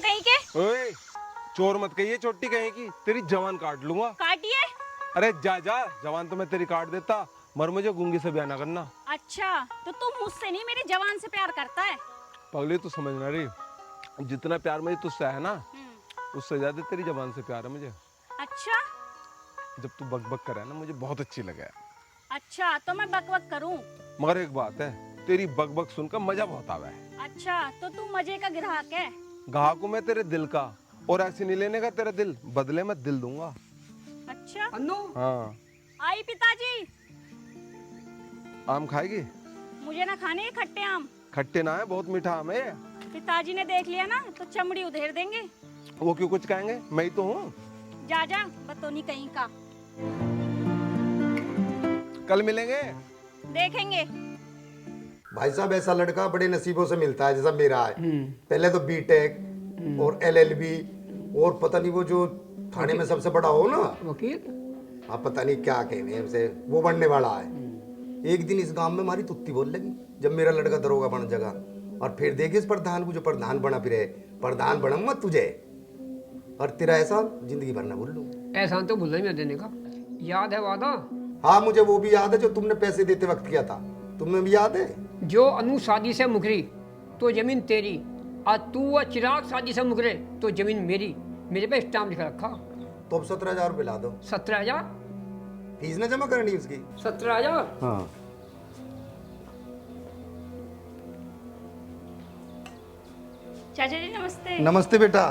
कहीं के। ओए, चोर मत कहिए छोटी कहीं की, तेरी जवान काट लूंगा। काटिए। अरे जा जा, जवान तो मैं तेरी काट देता, मर मुझे गूंगी से ब्याह ना करना। अच्छा, तो तू मुझसे नहीं मेरी जवान से प्यार करता है। पगली तू समझना रही, जितना प्यार मुझे तुझसे है ना, उससे ज्यादा तेरी जवान से प्यार है मुझे। अच्छा। जब तू बक बक करे ना, मुझे बहुत अच्छी लगे। अच्छा, तो मैं बक बक करूं? मगर एक बात है, तेरी बक बक सुनकर मजा बहुत आवा है। अच्छा, तो तू मजे का ग्राहक है। ग्राहक हूं मैं तेरे दिल का, और ऐसे नहीं लेने का तेरा दिल, बदले में दिल दूंगा। अच्छा। अन्नू, हाँ। आई पिताजी। आम खाएगी? मुझे ना खाने ये खट्टे आम। खट्टे ना है, बहुत मीठा आम है। पिताजी ने देख लिया ना तो चमड़ी उधेड़ देंगे। वो क्यों कुछ कहेंगे, मैं ही तो हूँ। जा जा, बतौनी कहीं का। कल मिलेंगे। देखेंगे। भाई साहब ऐसा लड़का बड़े नसीबों से मिलता है जैसा मेरा है। पहले तो बीटेक और एलएलबी और पता नहीं वो जो थाने में सबसे बड़ा हो ना, वकील। आप पता नहीं क्या कहने हैं उसे, वो बनने वाला है। एक दिन इस गांव में हमारी तुत्ती बोल लगी जब मेरा लड़का दरोगा बन जगह, और फिर देखे इस प्रधान को जो प्रधान बना, फिर प्रधान बनूंगा तुझे, और तेरा ऐसा जिंदगी भर ना भूल लूं। एहसान तो भूल ही मैं देने का, याद है वादा। हाँ मुझे वो भी याद है जो तुमने पैसे देते वक्त किया था, तुम्हें भी याद है। जो अनु शादी से मुकरी तो जमीन तेरी, और तू व चिराग शादी से मुकरे तो जमीन मेरी। मेरे पे स्टाम्प लिखा रखा। तो अब 17,000 रुपये ला दो। 17,000? फीस ना जमा करनी उसकी। 17,000? हाँ। चाचा जी नमस्ते। नमस्ते बेटा,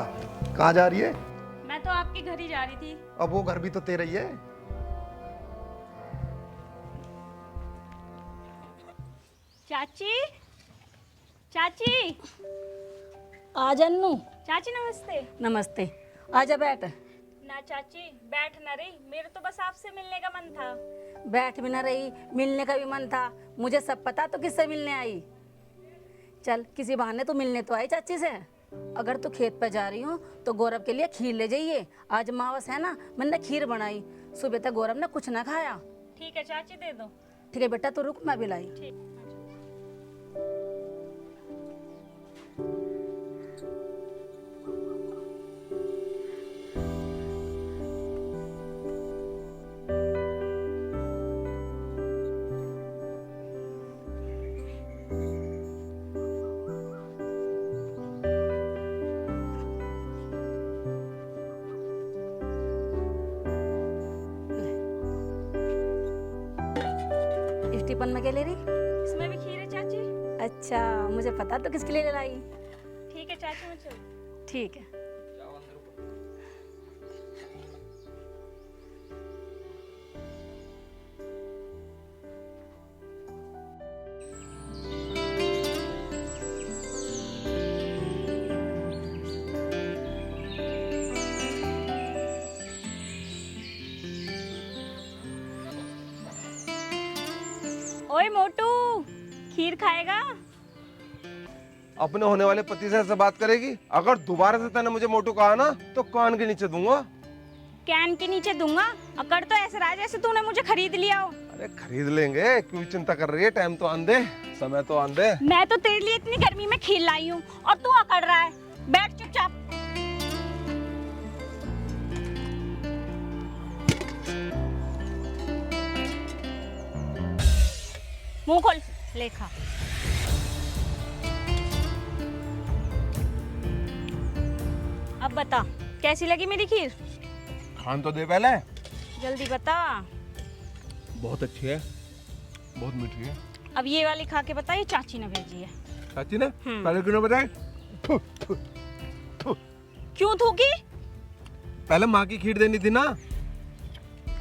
कहाँ जा रही है? मैं तो आपके घर ही जा रही थी। अब वो घर भी तो तेरा ही है। चाची, चाची। आ जन्नू। चाची नमस्ते। नमस्ते, आजा बैठ। ना चाची, बैठ ना रही, मेरे तो बस आपसे मिलने का मन था। बैठ भी ना रही, मिलने का भी मन था। मुझे सब पता तो किससे मिलने आई। चल किसी बहाने तो मिलने तो आई चाची से। अगर तू खेत पे जा रही हो तो गौरव के लिए खीर ले जाइए। आज अमावस है ना, मैंने खीर बनाई। सुबह तक गौरव ने कुछ ना खाया। ठीक है चाची, दे दो। ठीक है बेटा, तू रुक, मैं भी लाई। ठीक। टिफिन में क्या ले रही? इसमें भी खीर है चाची। अच्छा, मुझे पता तो किसके लिए लाई। ठीक है चाची, मैं चलूं। ठीक है। ओए मोटू, खीर खाएगा? अपने होने वाले पति से ऐसे बात करेगी? अगर दोबारा से तूने मुझे मोटू कहा ना, तो कान के नीचे दूंगा। कैन के नीचे दूंगा? अकड़ तो ऐसे रहा जैसे तूने मुझे खरीद लिया हो। अरे खरीद लेंगे, क्यों चिंता कर रही है? टाइम तो आन दे, समय तो आन दे। मैं तो तेरे लिए इतनी गर्मी में खीर लाई हूँ और तू अकड़ रहा है। बैठ चुपचाप। मुंह खोल, ले खा। अब बता, कैसी लगी मेरी खीर? खान तो दे पहले। जल्दी बता। बहुत अच्छी है, बहुत मीठी है। अब ये वाली खा के बता, ये चाची ने भेजी है। चाची ने? पहले क्यों ना बताए? क्यों थूकी? पहले माँ की खीर देनी थी ना।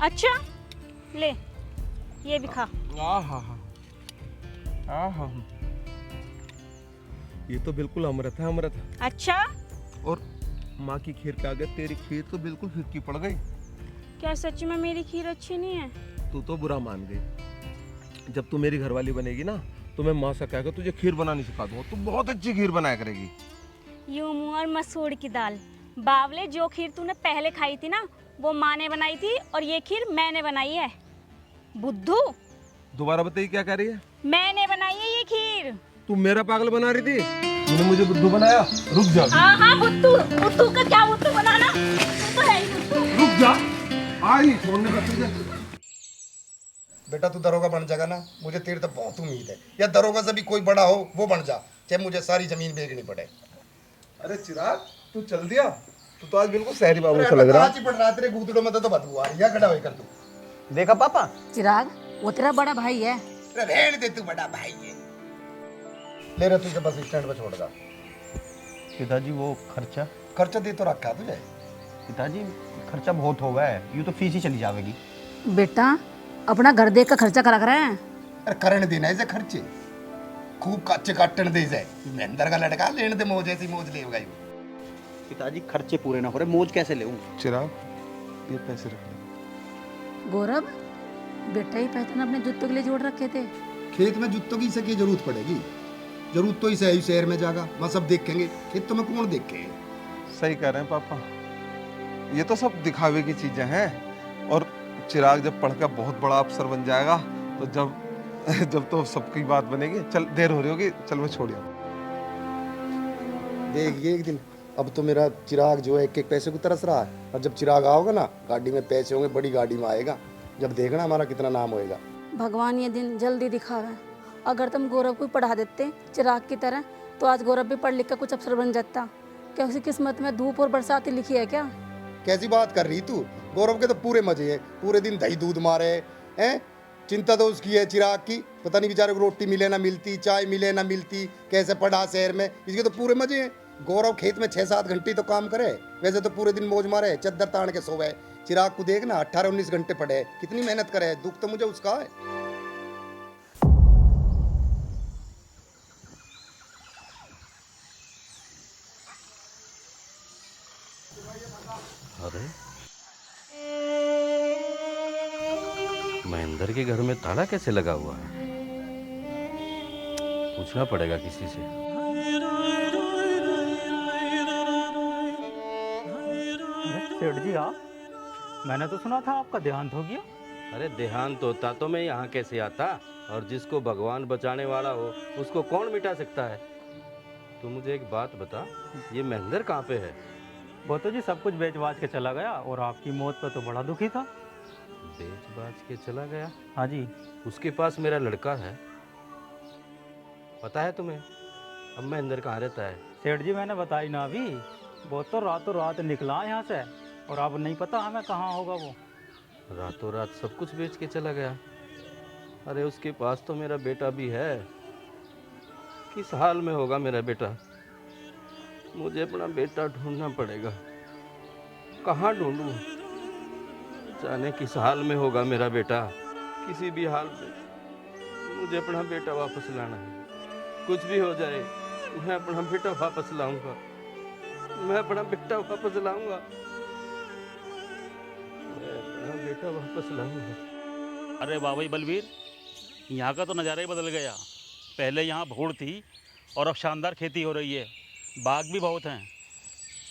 अच्छा, ले ये भी खा। आहा, आहा, ये तो बिल्कुल अमृत है, अमृत। अच्छा, और माँ की खीर के आगे तेरी खीर तो बिल्कुल फीकी पड़ गई। क्या सच में मेरी खीर अच्छी नहीं है? तू तो बुरा मान गई। जब तू मेरी घरवाली बनेगी ना, तो मैं माँ से कहकर तुझे खीर बनानी सिखा दूंगा। तू बहुत अच्छी खीर बनाया करेगी। यूं मुँह और मसूर की दाल। बावले, जो खीर तूने पहले खाई थी ना, वो माँ ने बनाई थी और ये खीर मैंने बनाई है। बुद्धू, दोबारा बताइए क्या कह रही है? मैंने बनाई है ये खीर। तू मेरा पागल बना रही थी? तूने मुझे बुद्धू बनाया। रुक जा, हाँ हाँ बुद्धू, बुद्धू का क्या बुद्धू बनाना, तू तो है ही बुद्धू। रुक जा, आई छोड़ने का तुझे। बेटा तू दरोगा बन जाएगा ना, मुझे तेरे तो बहुत उम्मीद है। या दरोगा से भी कोई बड़ा हो वो बन जा, चाहे मुझे सारी जमीन बेचनी पड़े। अरे चिराग, तू चल दिया। तू तो आज बिल्कुल शहरी बाबू सा लग रहा है। आज ही पड़ रहा तेरे गुदड़ों में तो बदबू आ रही है। खड़ा होकर तू देखा पापा, चिराग वो तेरा बड़ा भाई है। रहने दे, तू बड़ा भाई है। ले रहा तुझे बस स्टैंड पे छोड़ दा। पिताजी वो खर्चा। खर्चा दे तो रखा तुझे। पिताजी खर्चा बहुत हो गया है, यूँ तो फीस ही चली जाएगी। बेटा अपना घर देख का खर्चा करा कर है। अरे करने देना इसे खर्चे, खूब काचे काटन दे इसे। महेंद्र का लड़का लेने दे, मौज ऐसी मौज लेगा। पिताजी खर्चे पूरे ना हो रहे, मौज कैसे ले? चिराग, ये पैसे रख ले। गौरव बेटा ही पैसे अपने जूतों के लिए जोड़ रखे थे। खेत में जूतों की इसे की जरूरत पड़ेगी? जरूरत तो इसे है ही शहर में जागा, मैं सब देखेंगे। खेतों में कौन देखे? सही कह रहे हैं पापा, ये तो सब दिखावे की चीजें हैं। और चिराग जब पढ़कर बहुत बड़ा अफसर बन जाएगा तो जब तो सबकी बात बनेगी। चल, देर हो रही होगी, चल मैं छोड़िया। देख ये एक दिन, अब तो मेरा चिराग जो है एक एक पैसे को तरस रहा है। और जब चिराग आओगा ना, गाड़ी में पैसे होंगे, बड़ी गाड़ी में आएगा, जब देखना हमारा कितना नाम होएगा। भगवान ये दिन जल्दी दिखावे। अगर तुम गौरव को पढ़ा देते चिराग की तरह तो आज गौरव भी पढ़ लिख कर कुछ अफसर बन जाता। क्या उसकी किस्मत में धूप और बरसात ही लिखी है क्या? कैसी बात कर रही तू? गौरव के तो पूरे मजे हैं, पूरे दिन दही दूध मारे हैं। चिंता तो उसकी है चिराग की, पता नहीं बेचारे को रोटी मिले ना मिलती, चाय मिले ना मिलती, कैसे पढ़ा शहर में। इसके तो पूरे मजे हैं। गौरव खेत में 6-7 घंटे तो काम करे, वैसे तो पूरे दिन मौज मारे, चद्दर तान के सोवे। चिराग को देखना 18-19 घंटे पढ़े, कितनी मेहनत करे। दुख तो मुझे उसका है। अरे महेंद्र के घर में ताला कैसे लगा हुआ है? पूछना पड़ेगा किसी से। सेठ जी आप, मैंने तो सुना था आपका देहांत हो गया। अरे देहांत होता तो मैं यहाँ कैसे आता? और जिसको भगवान बचाने वाला हो उसको कौन मिटा सकता है? तू मुझे एक बात बता, ये महेंद्र कहाँ पे है? वो तो जी सब कुछ बेच बाज के चला गया और आपकी मौत पर तो बड़ा दुखी था। बेच बाज के चला गया? हाँ जी। उसके पास मेरा लड़का है, पता है तुम्हें? अब महेंद्र कहाँ रहता है? सेठ जी मैंने बताई ना अभी, वो तो रातों रात निकला यहाँ से और अब नहीं पता हमें कहाँ होगा वो। रातों रात सब कुछ बेच के चला गया? अरे उसके पास तो मेरा बेटा भी है। किस हाल में होगा मेरा बेटा? मुझे अपना बेटा ढूंढना पड़ेगा। कहाँ ढूंढूं? जाने किस हाल में होगा मेरा बेटा। किसी भी हाल में मुझे अपना बेटा वापस लाना है। कुछ भी हो जाए मैं अपना बेटा वापस लाऊंगा। मैं अपना बेटा वापस लाऊंगा। मैं अपना बेटा वापस लाऊंगा। अरे वाह भाई बलवीर, यहाँ का तो नज़ारा ही बदल गया। पहले यहाँ भूड़ थी और अब शानदार खेती हो रही है, बाग भी बहुत हैं।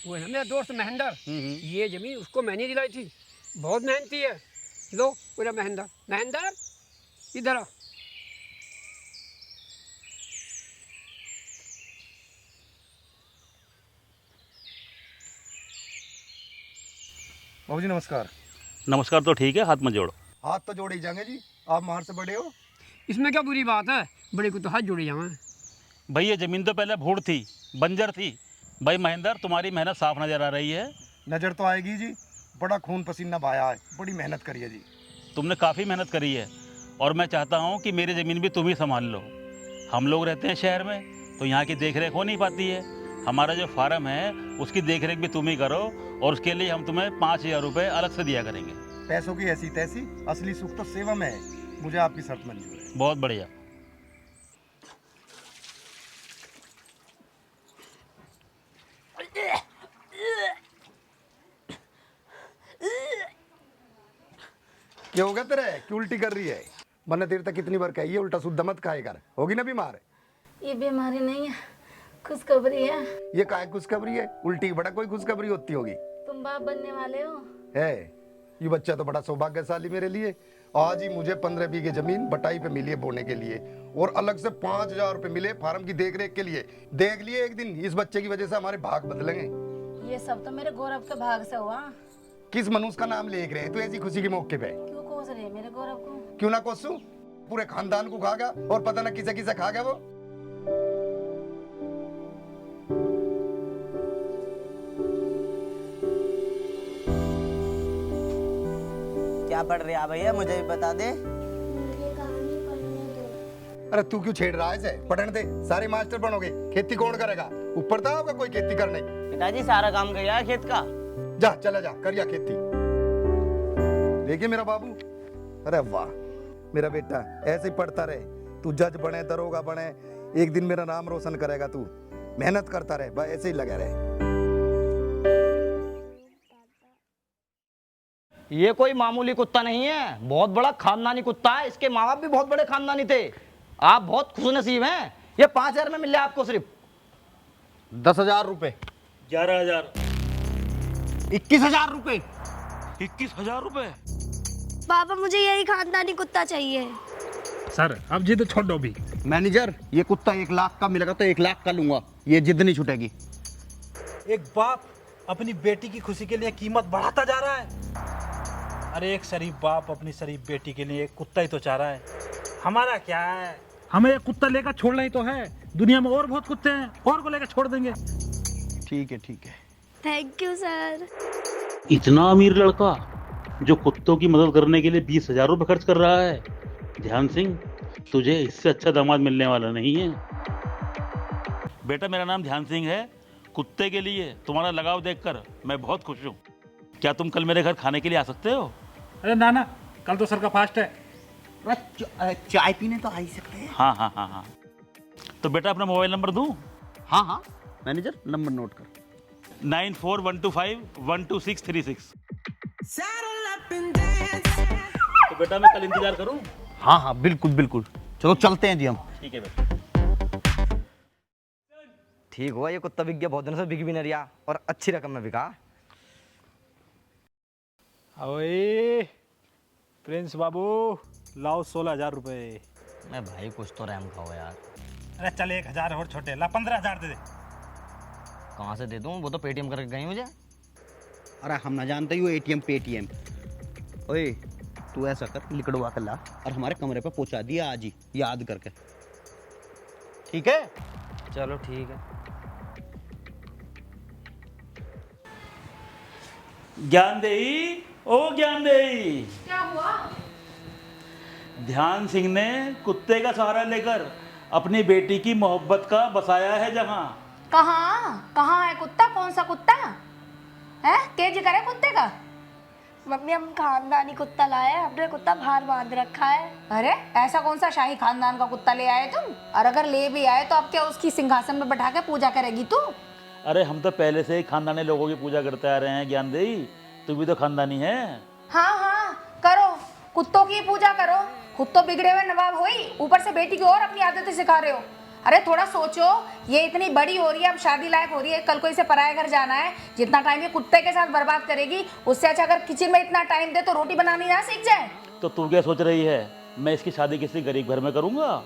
वो है ना मेरा दोस्त महेंद्र, ये जमीन उसको मैंने दिलाई थी। बहुत मेहनती है। लो पूरा महेंद्र, महेंद्र इधर आ। बाबू जी नमस्कार। नमस्कार तो ठीक है, हाथ मत जोड़ो। हाथ तो जोड़े ही जाएंगे जी, आप मार से बड़े हो। इसमें क्या बुरी बात है? बड़े को तो हाथ जोड़े जावे। भाई ये ज़मीन तो पहले भूड़ थी, बंजर थी। भाई महेंद्र, तुम्हारी मेहनत साफ नज़र आ रही है। नजर तो आएगी जी, बड़ा खून पसीना बहाया है, बड़ी मेहनत करी है जी। तुमने काफ़ी मेहनत करी है और मैं चाहता हूँ कि मेरी ज़मीन भी तुम ही संभाल लो। हम लोग रहते हैं शहर में तो यहाँ की देख रेख हो नहीं पाती है। हमारा जो फार्म है उसकी देख रेख भी तुम ही करो और उसके लिए हम तुम्हें 5,000 रुपये अलग से दिया करेंगे। पैसों की ऐसी तैसी, असली सुख तो सेवा में है। मुझे आपकी शर्त मंजूर है। बहुत बढ़िया। क्या हो गया तेरे? क्यों उल्टी कर रही है? मैंने देर तक कितनी बार कही है उल्टा शुद्ध मत खाए कर, होगी ना बीमार। ये बीमारी नहीं है, खुशखबरी है। ये काय खुशखबरी है? उल्टी बड़ा कोई खुशखबरी होती होगी। तुम बाप बनने वाले हो। है ये बच्चा तो बड़ा सौभाग्यशाली मेरे लिए। आज ही मुझे 15 बीघे जमीन बटाई पे मिली है बोने के लिए, और अलग से 5,000 रुपए मिले फार्म की देख रेख के लिए। देख लिए एक दिन इस बच्चे की वजह से हमारे भाग बदलेंगे। ये सब तो मेरे गौरव के भाग से हुआ। किस मनुष्य का नाम ले रहे हैं तू ऐसी खुशी के मौके पे? क्यों कोस रहे हैं मेरे गौरव को? क्यों ना कोसू, पूरे खानदान को खा गया और पता ना किसे किसे खा गया वो। क्या पढ़ रहे हैं भैया, मुझे भी बता दे। अरे तू क्यों छेड़ रहा है इसे? पढ़ने दे, सारे मास्टर बनोगे, खेती कौन करेगा? ऊपर था होगा कोई खेती करने? पिताजी सारा काम कर गया खेत का। जा चला जा करिया खेती। देखिए मेरा बाबू, अरे वाह मेरा बेटा, ऐसे ही पढ़ता रहे, तू जज बने, दरोगा बने, एक दिन मेरा नाम रोशन करेगा। तू मेहनत करता रहे, बस ऐसे ही लगा रहे। ये कोई मामूली कुत्ता नहीं है, बहुत बड़ा खानदानी कुत्ता है। इसके माँ बाप भी बहुत बड़े खानदानी थे। आप बहुत खुशनसीब हैं। ये 5,000 में मिल रहा है आपको सिर्फ। 10,000 रुपए। 11,000। 21,000 रुपए। 21,000 रुपए? पापा मुझे यही खानदानी कुत्ता चाहिए। सर अब जिद छोड़ो भी। मैनेजर, ये कुत्ता 1 लाख का मिलेगा तो 1 लाख का लूंगा, ये जिद नहीं छूटेगी। एक बाप अपनी बेटी की खुशी के लिए कीमत बढ़ाता जा रहा है। अरे एक शरीफ बाप अपनी शरीफ बेटी के लिए एक कुत्ता ही तो चाह रहा है। हमारा क्या है, हमें एक कुत्ता लेकर छोड़ना ही तो है। दुनिया में और बहुत कुत्ते हैं, और को लेकर छोड़ देंगे। ठीक है ठीक है। Thank you sir. इतना अमीर लड़का जो कुत्तों की मदद करने के लिए 20,000 रुपए खर्च कर रहा है। ध्यान सिंह, तुझे इससे अच्छा दामाद मिलने वाला नहीं है। बेटा मेरा नाम ध्यान सिंह है। कुत्ते के लिए तुम्हारा लगाव देखकर मैं बहुत खुश हूँ। क्या तुम कल मेरे घर खाने के लिए आ सकते हो? अरे ना, कल तो सर का फास्ट है। चाय पीने तो आ ही सकते हैं। हाँ। तो बेटा अपना मोबाइल नंबर दूँ? हाँ मैनेजर, नंबर नोट कर। 9412512636। तो बेटा मैं कल इंतजार करूँ? हाँ बिल्कुल बिल्कुल। चलो चलते हैं जी हम। ठीक है बेटा। ठीक हुआ ये कुत्ता बिक गया, बहुत दिनों से बिक भी नहीं रहा, और अच्छी रकम में बिका। ओए प्रिंस बाबू, लाओ 16,000 रुपए। मैं भाई कुछ तो रहम खाओ यार। अरे चल 1,000 और छोटे, ला 15,000 दे दे। कहाँ से दे दूँ, वो तो पेटीएम करके गई मुझे। अरे हम ना जानते ही वो एटीएम पेटीएम। ओए तू ऐसा कर, लिकड़वा कर ला और हमारे कमरे पे पहुंचा दिया आज ही, याद करके। ठीक है? चलो ठीक है। ज्ञानदेही, ओ ज्ञानदेही। क्या हुआ? ध्यान सिंह ने कुत्ते का सहारा लेकर अपनी बेटी की मोहब्बत का बसाया है जहां। कहाँ है कुत्ता? कौन सा कुत्ता है? तेज करे कुत्ते का। मम्मी हम खानदानी कुत्ता लाए हैं, हमने कुत्ता बाहर बांध रखा है। अरे ऐसा कौन सा शाही खानदान का कुत्ता ले आए तुम? और अगर ले भी आए तो अब क्या उसकी सिंहासन में बैठा के पूजा करेगी तू? अरे हम तो पहले से ही खानदानी लोगों की पूजा करते आ रहे हैं ज्ञानदेही। तू भी तो खानदानी है। हाँ करो, कुत्तों की पूजा करो। खुद तो बिगड़े हुए नवाब हो ही, ऊपर से बेटी को और अपनी आदतें सिखा रहे हो। अरे थोड़ा सोचो, ये इतनी बड़ी हो रही है, अब शादी लायक हो रही है, कल को इसे पराये घर जाना है। जितना टाइम ये कुत्ते के साथ बर्बाद करेगी, उससे अच्छा अगर किचन में इतना टाइम दे तो रोटी बनानी ना सीख जाए। तो तू क्या सोच रही है, मैं इसकी शादी किसी गरीब घर में करूंगा?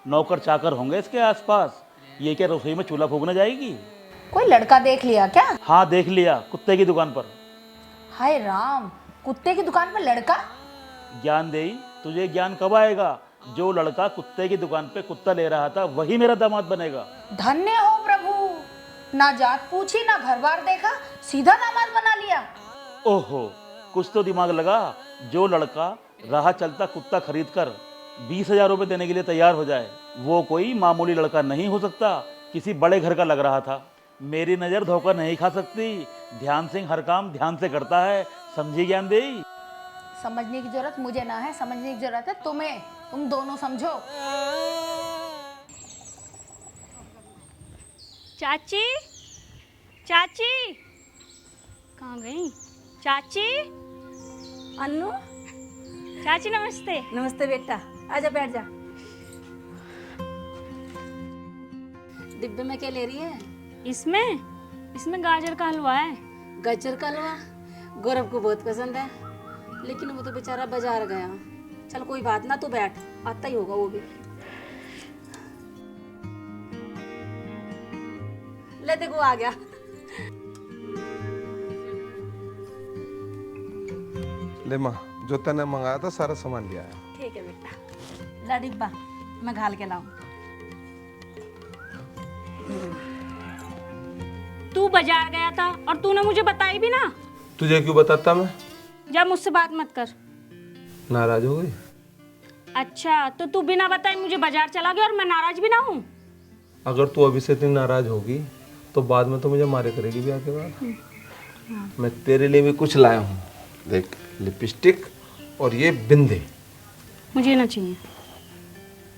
नौकर चाकर होंगे इसके आसपास। ये क्या रसोई में चूल्हा फूकने जाएगी? कोई लड़का देख लिया क्या? हाँ देख लिया, कुत्ते की दुकान पर। हाय राम, कुत्ते की दुकान पर लड़का? ज्ञानदेही, तुझे ज्ञान कब आएगा? जो लड़का कुत्ते की दुकान पे कुत्ता ले रहा था वही मेरा दामाद बनेगा। धन्य हो प्रभु, ना जात पूछी ना घर बार देखा, सीधा दामाद बना लिया। ओहो, कुछ तो दिमाग लगा। जो लड़का राह चलता कुत्ता खरीद कर 20,000 रुपये देने के लिए तैयार हो जाए, वो कोई मामूली लड़का नहीं हो सकता, किसी बड़े घर का लग रहा था। मेरी नज़र धोखा नहीं खा सकती। ध्यान सिंह हर काम ध्यान से करता है, समझी ज्ञानदेही? समझने की जरूरत मुझे ना है, समझने की जरूरत है तुम्हें। तुम दोनों समझो। चाची, चाची कहाँ गई? चाची, अन्नू, चाची नमस्ते। नमस्ते बेटा, आजा बैठ जा। डिब्बे में क्या ले रही है? इसमें गाजर का हलवा है। गाजर का हलवा गौरव को बहुत पसंद है, लेकिन वो तो बेचारा बाजार गया। चल कोई बात ना, तू बैठ, आता ही होगा वो भी। ले देखो आ गया। ले माँ, जो तने मंगाया था सारा सामान लिया है। ठीक है बेटा, ला डिब्बा मैं घाल के लाऊं। तू बाजार गया था और तूने मुझे बताई भी ना। तुझे क्यों बताता मैं? जा मुझसे बात मत कर। नाराज हो गई? अच्छा, तो तू बिना बताए मुझे बाजार चला गया और मैं नाराज भी ना हूँ? अगर तू अभी से इतनी नाराज होगी तो बाद में तो मुझे मारे करेगी ब्याह के बाद। मैं तेरे लिए भी कुछ लाया हूँ, देख, लिपस्टिक और ये बिंदी। मुझे ना चाहिए।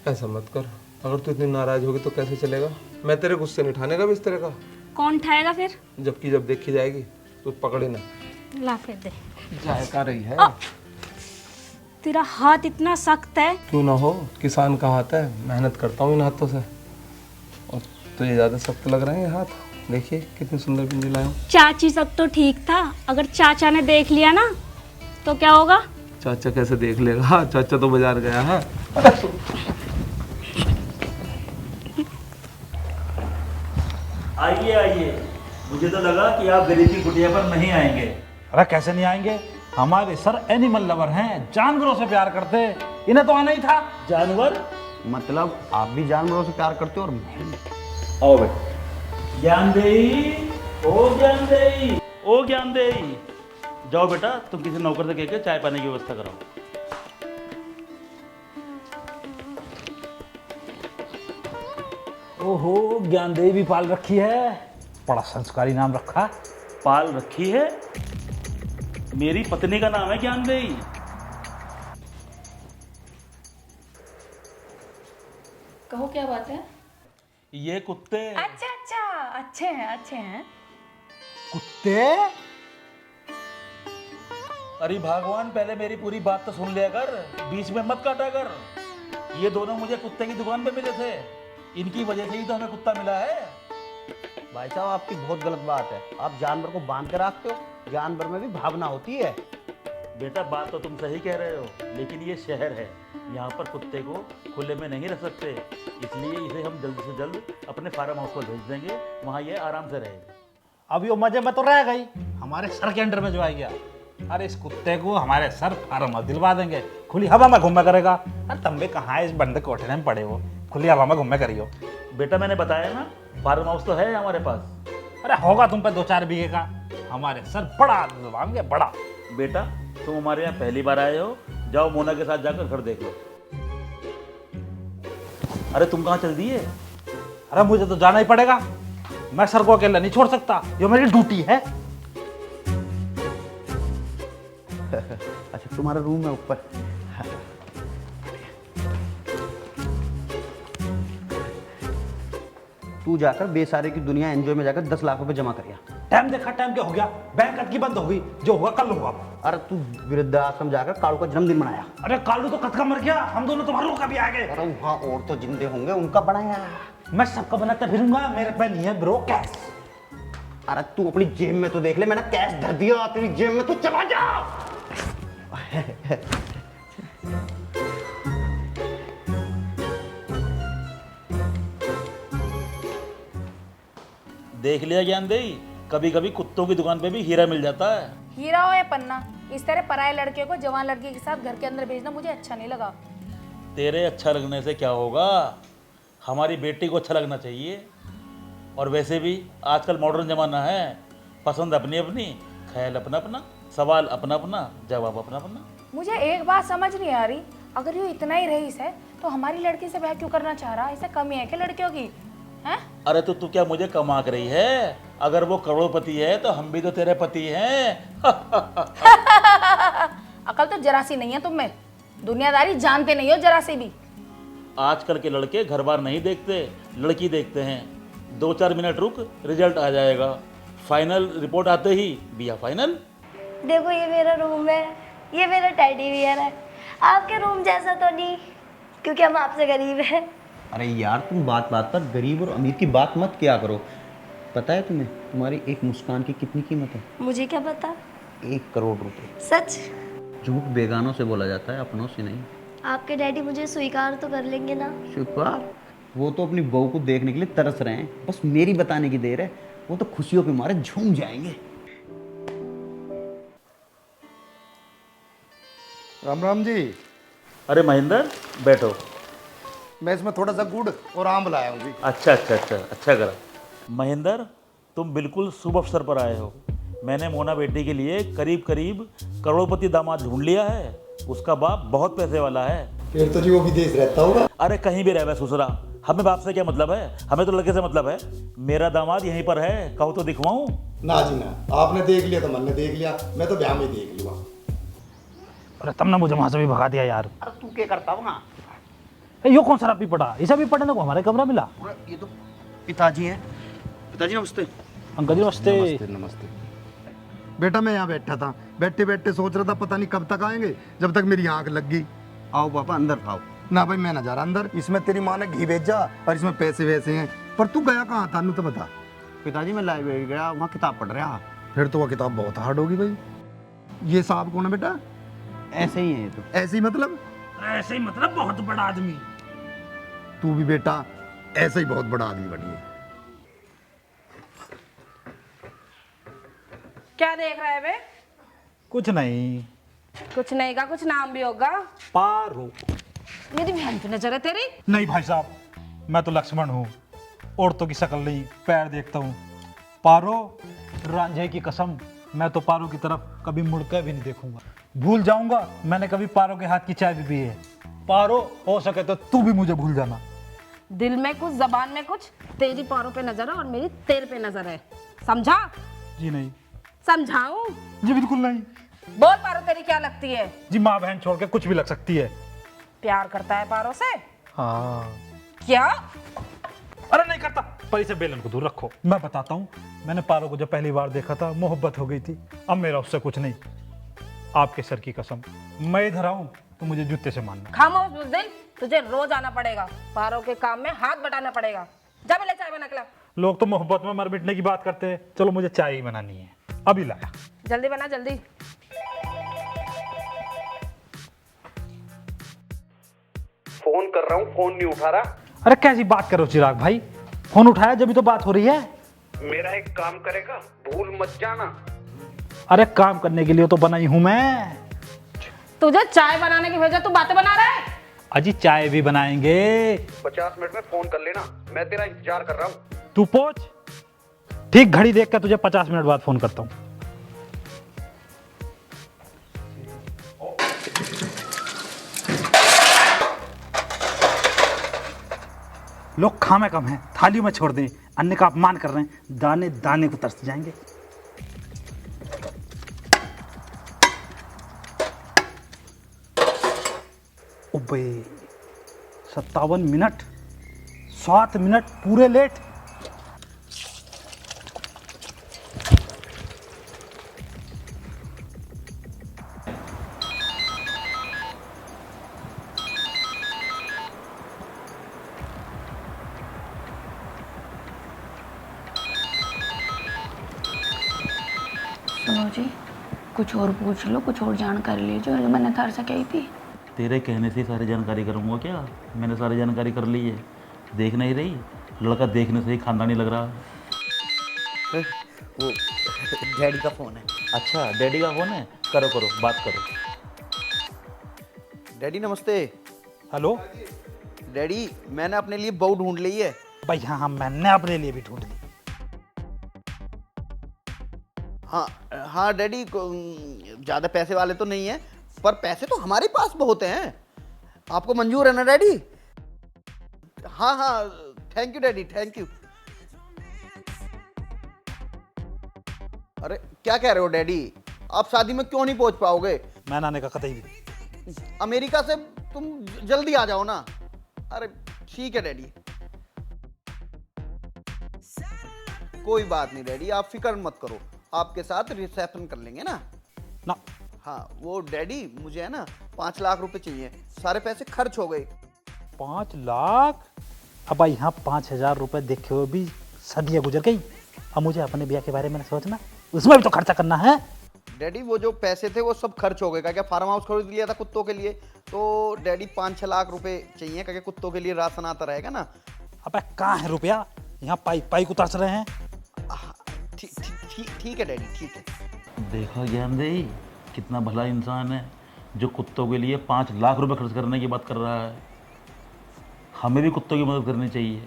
ऐसा मत कर, अगर तू इतनी नाराज होगी तो कैसे चलेगा? मैं तेरे गुस्से नहीं उठाने का भी इस तरह का। कौन उठाएगा फिर? जबकि जब देखी जाएगी तो पकड़े ना। ला फिर दे। जायका रही है। तेरा हाथ इतना सख्त है। क्यों ना हो, किसान का हाथ है, मेहनत करता हूँ इन हाथों से। और तुझे ज्यादा सख्त लग रहे हैं ये हाथ। देखिए कितनी सुंदर बिंदी लाया हूँ। चाची सब तो ठीक था, अगर चाचा ने देख लिया ना तो क्या होगा? चाचा कैसे देख लेगा? चाचा तो बाजार गया है। आइए आइए, मुझे तो लगा कि आप गरीब की कुटिया पर नहीं आएंगे। अरे कैसे नहीं आएंगे, हमारे सर एनिमल लवर हैं, जानवरों से प्यार करते हैं, इन्हें तो आना ही था। जानवर मतलब आप भी जानवरों से प्यार करते हो? और मैं आओ बेटा। ज्ञानदेई, ओ ज्ञानदेई, ओ ज्ञानदेई, जाओ बेटा, तुम किसी नौकर से कहकर चाय पानी की व्यवस्था कराओ। ओहो, ज्ञानदेवी भी पाल रखी है, बड़ा संस्कारी नाम रखा। पाल रखी है? मेरी पत्नी का नाम है ज्ञानदेई। कहो क्या बात है? ये कुत्ते। अच्छा अच्छा, अच्छे हैं अच्छे हैं। कुत्ते? अरे भगवान, पहले मेरी पूरी बात तो सुन लिया कर, बीच में मत काटा कर। ये दोनों मुझे कुत्ते की दुकान पे मिले थे, इनकी वजह से ही तो हमें कुत्ता मिला है। भाई साहब आपकी बहुत गलत बात है, आप जानवर को बांध के रखते हो, जानवर में भी भावना होती है। बेटा बात तो तुम सही कह रहे हो, लेकिन ये शहर है, यहाँ पर कुत्ते को खुले में नहीं रख सकते, इसलिए इसे हम जल्द से जल्द अपने फार्म हाउस पर भेज देंगे, वहाँ ये आराम से रहेगा। अब ये मजे में तो रह गई, हमारे सर के अंडर में जो आ गया। अरे इस कुत्ते को हमारे सर फार्म हाउस दिलवा देंगे, खुली हवा में घूमे करेगा। अरे तुम भी कहाँ है इस बंद कोठे में पड़े हो, खुली हवा में घूमे करियो। बेटा मैंने बताया ना, फार्म हाउस तो है हमारे पास। अरे होगा तुम पे 2-4 बीघे का, हमारे सर बड़ा दिलवाएंगे, बड़ा। बेटा तुम हमारे यहाँ पहली बार आए हो, जाओ मोना के साथ जाकर घर देख लो। अरे तुम कहाँ चल दिए? अरे मुझे तो जाना ही पड़ेगा, मैं सर को अकेला नहीं छोड़ सकता, ये मेरी ड्यूटी है। अच्छा तुम्हारा रूम है ऊपर। तू जाकर बेसारे की दुनिया एंजॉय में जाकर 10 लाख रुपए जमा करिया। टाइम देखा, टाइम क्या हो गया, बैंक अटकी बंद हो गई, जो होगा कल होगा। अरे तू वृद्धाश्रम जाकर कालू का जन्मदिन मनाया। अरे कालू तो कद का मर गया, हम दोनों तुम्हारे का भी आ गए। अरे वहाँ और तो जिंदे होंगे, उनका बनाया। मैं सबका बनाता फिरूंगा, मेरे पे नहीं है ब्रो कैश। अरे तू अपनी जेब में तो देख ले, मैंने कैश धर दिया तेरी जेब में, तू चला जा। देख लिया ज्ञानदेई, कभी कभी कुत्तों की दुकान पे भी हीरा मिल जाता है। हीरा हो या पन्ना, इस तरह पराये लड़के को जवान लड़की के साथ घर के अंदर भेजना मुझे अच्छा नहीं लगा। तेरे अच्छा लगने से क्या होगा, हमारी बेटी को अच्छा लगना चाहिए। और वैसे भी आजकल मॉडर्न ज़माना है, पसंद अपनी अपनी, ख्याल अपना अपना, सवाल अपना अपना, जवाब अपना अपना। मुझे एक बात समझ नहीं आ रही, अगर ये इतना ही रईस है तो हमारी लड़की से ब्याह क्यों करना चाह रहा है? ऐसे कमी है क्या लड़कियों की? हैं? अरे तो तू क्या मुझे कमा कर रही है? अगर वो करोड़पति है तो हम भी तो तेरे पति हैं। अकल तो जरा सी नहीं है तुम में, दुनियादारी जानते नहीं हो जरा सी भी। आजकल के लड़के घर बार नहीं देखते, लड़की देखते हैं। 2-4 मिनट रुक, रिजल्ट आ जाएगा, फाइनल रिपोर्ट आते ही बिया फाइनल। देखो ये मेरा रूम है, ये मेरा टेडी बियर है, आपके रूम जैसा तो नहीं, क्योंकि हम आपसे गरीब हैं। अरे यार तुम बात बात पर गरीब और अमीर की बात मत किया करो। पता है तुम्हें तुम्हारी एक मुस्कान की कितनी कीमत है? मुझे क्या पता। 1 करोड़ रुपए। सच? झूठ बेगानों से बोला जाता है, अपनों से नहीं। आपके डैडी मुझे स्वीकार तो कर लेंगे ना? शुक्र, वो तो अपनी बहू को देखने के लिए तरस रहे हैं, बस मेरी बताने की देर है। वो तो खुशियों के मारे झूम जाएंगे। राम राम जी। अरे महेंद्र, बैठो। मैं इसमें थोड़ा सा गुड़ और आम लाया हूँ जी। अच्छा अच्छा अच्छा, अच्छा करा। महेंद्र, तुम बिल्कुल शुभ अवसर पर आए हो। मैंने मोना बेटी के लिए करीब करीब करोड़पति दामाद ढूंढ लिया है। उसका बाप बहुत पैसे वाला है। फिर तो जी वो विदेश रहता होगा। अरे कहीं भी रहे ससुरा, हमें बाप से क्या मतलब है, हमें तो लड़के से मतलब है। मेरा दामाद यहीं पर है, कहो तो दिखवाऊं? ना जी ना, आपने देख लिया तो मैंने देख लिया, मैं तो ब्याह में देख लूँगा। अरे तुमने मुझे वहां से भी भगा दिया यार। अरे तू क्या करता वहाँ? यो कौन सा भी पड़ा, इसे भी पढ़ने को हमारे कमरा मिला। ये तो पिताजी हैं। पिताजी नमस्ते। अंकल जी नमस्ते। नमस्ते नमस्ते। बेटा मैं यहाँ बैठा था, बैठे बैठे सोच रहा था पता नहीं कब तक आएंगे, जब तक मेरी आंख लग गई। आओ पापा अंदर आओ। ना भाई मैं ना जा रहा अंदर, इसमें तेरी माँ ने घी भेजा और इसमें पैसे वैसे हैं। पर तू गया कहाँ था नू तो बता। पिताजी मैं लाइब्रेरी गया, वहाँ किताब पढ़ रहा। फिर तो वो किताब बहुत हार्ड होगी भाई। ये साहब कौन है बेटा? ऐसे ही है ये तो। ऐसे ही मतलब? ऐसे ही मतलब बहुत बड़ा आदमी। तू भी बेटा ऐसे ही बहुत बड़ा आदमी बनी है। क्या देख रहा है बे? कुछ नहीं। कुछ नहीं का कुछ नाम भी होगा। पारो। मेरी बहन की नजर है तेरी? नहीं भाई साहब, मैं तो लक्ष्मण हूँ, औरतों की शक्ल नहीं पैर देखता हूँ। पारो, रांझे की कसम, मैं तो पारो की तरफ कभी मुड़कर भी नहीं देखूंगा। भूल जाऊंगा मैंने कभी पारो के हाथ की चाय भी पी है। पारो, हो सके तो तू भी मुझे भूल जाना। दिल में कुछ जबान में कुछ, तेरी पारो पे नजर है और मेरी तेरे पे नजर है, समझा? जी नहीं। समझाऊं? जी बिल्कुल नहीं। बोल पारो तेरी क्या लगती है? जी माँ बहन छोड़ के कुछ भी लग सकती है। प्यार करता है पारो से? हाँ। क्या? अरे नहीं करता, पर इसे बेलन को दूर रखो। मैं बताता हूँ, मैंने पारो को जब पहली बार देखा था मोहब्बत हो गई थी। अब मेरा उससे कुछ नहीं, आपके सर की कसम, मैं इधर आऊं तो मुझे जूते से मारना। खामोश बुज़दिल, तुझे रोज आना पड़ेगा, पारो के काम में हाथ बटाना पड़ेगा। जा पहले चाय बना के ला। लोग तो मोहब्बत में मर मिटने की बात करते हैं, चलो मुझे चाय ही बनानी है, अभी लाया। जल्दी बना जल्दी। फोन कर रहा हूँ, फोन नहीं उठा रहा। अरे कैसी बात करो चिराग भाई, फोन उठाया जब तो बात हो रही है। मेरा एक काम करेगा, भूल मत जाना। अरे काम करने के लिए तो बनाई हूं मैं। तुझे चाय बनाने की वजह तू बातें बना रहा है? अजी चाय भी बनाएंगे। 50 मिनट में फोन कर लेना, मैं तेरा इंतजार कर रहा हूँ। तू पहुंच, ठीक घड़ी देख कर तुझे 50 मिनट बाद फोन करता हूँ। लोग खामे कम हैं, थालियों में छोड़ दें, अन्य का अपमान कर रहे हैं, दाने दाने को तरस जाएंगे। ओबे 57 मिनट, 7 मिनट पूरे लेट। सुनो जी, कुछ और पूछ लो, कुछ और जानकारी ले जो मैंने घर से कही थी। तेरे कहने से सारी जानकारी करूँगा क्या? मैंने सारी जानकारी कर ली है। देख नहीं रही, लड़का देखने से ही खानदानी लग रहा है। वो डैडी का फोन है। अच्छा डैडी का फोन है, करो करो बात करो। डैडी नमस्ते। हेलो डैडी, मैंने अपने लिए बहू ढूंढ ली है। भाई हाँ, मैंने अपने लिए भी ढूंढ ली। हाँ हाँ डैडी, ज़्यादा पैसे वाले तो नहीं है, पर पैसे तो हमारे पास बहुत हैं। आपको मंजूर है ना डैडी? हाँ हाँ, thank you daddy, thank you. अरे क्या कह रहे हो डैडी, आप शादी में क्यों नहीं पहुंच पाओगे? मैं आने का कतई भी। अमेरिका से तुम जल्दी आ जाओ ना। अरे ठीक है डैडी, कोई बात नहीं डैडी, आप फिक्र मत करो, आपके साथ रिसेप्शन कर लेंगे ना। ना हाँ वो डैडी, मुझे है ना 5 लाख रुपए चाहिए, सारे पैसे खर्च हो गए। 5 लाख? अब भाई यहाँ 5,000 रुपए देखे हुए भी सदियाँ गुजर गई। अब मुझे अपने ब्याह के बारे में सोचना, उसमें भी तो खर्चा करना है। डैडी वो जो पैसे थे वो सब खर्च हो गए, क्या फार्म हाउस खरीद लिया था कुत्तों के लिए, तो डैडी 5-6 लाख रुपए चाहिए, क्या कुत्तों के लिए राशन आता रहेगा ना। अबे कहाँ है रुपया, यहाँ पाई पाई को तरस रहे हैं। ठीक है डैडी, ठीक है। देखा ज्ञान दे कितना भला इंसान है जो कुत्तों के लिए 5 लाख रुपए खर्च करने की बात कर रहा है। हमें भी कुत्तों की मदद करनी चाहिए।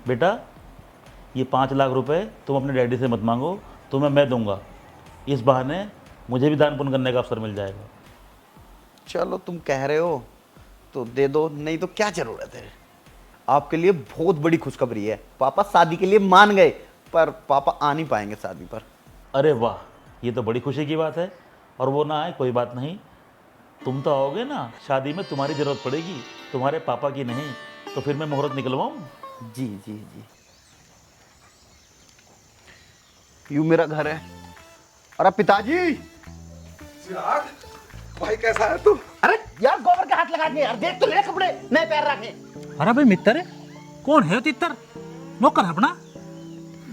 बेटा ये 5 लाख रुपए तुम अपने डैडी से मत मांगो, तुम्हें मैं दूंगा। इस बहाने मुझे भी दान पुण्य करने का अवसर मिल जाएगा। चलो तुम कह रहे हो तो दे दो, नहीं तो क्या जरूरत है। आपके लिए बहुत बड़ी खुशखबरी है, पापा शादी के लिए मान गए, पर पापा आ नहीं पाएंगे शादी पर। अरे वाह, ये तो बड़ी खुशी की बात है। और वो ना आए कोई बात नहीं, तुम तो आओगे ना, शादी में तुम्हारी ज़रूरत पड़ेगी, तुम्हारे पापा की नहीं। तो फिर मैं मुहूर्त निकलवाऊँ? जी जी जी। यूँ मेरा घर है। अरे पिताजी। चिराग भाई कैसा है तू? अरे यार गोबर के हाथ लगा दिए यार, देख तो ले कपड़े नए पैर रखे। अरे भाई मित्र है, कौन है तितर? नौकर है अपना?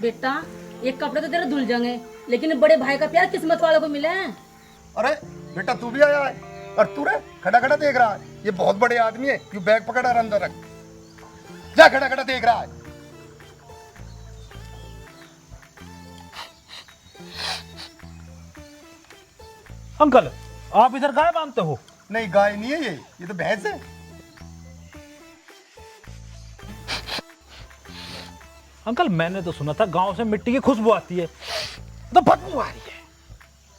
बेटा ये कपड़े तो तेरे धुल जाएंगे, लेकिन बड़े भाई का प्यार किस्मत वालों को मिला है। अरे बेटा तू भी आया है और तू रे खड़ा खड़ा देख रहा है, ये बहुत बड़े आदमी है, क्यों बैग पकड़ा और अंदर रख, जा खड़ा खड़ा देख रहा है। अंकल आप इधर गाय बांधते हो? नहीं गाय नहीं है, ये तो भैंस है। अंकल मैंने तो सुना था गांव से मिट्टी की खुशबू आती है, तो बदबू आ रही है।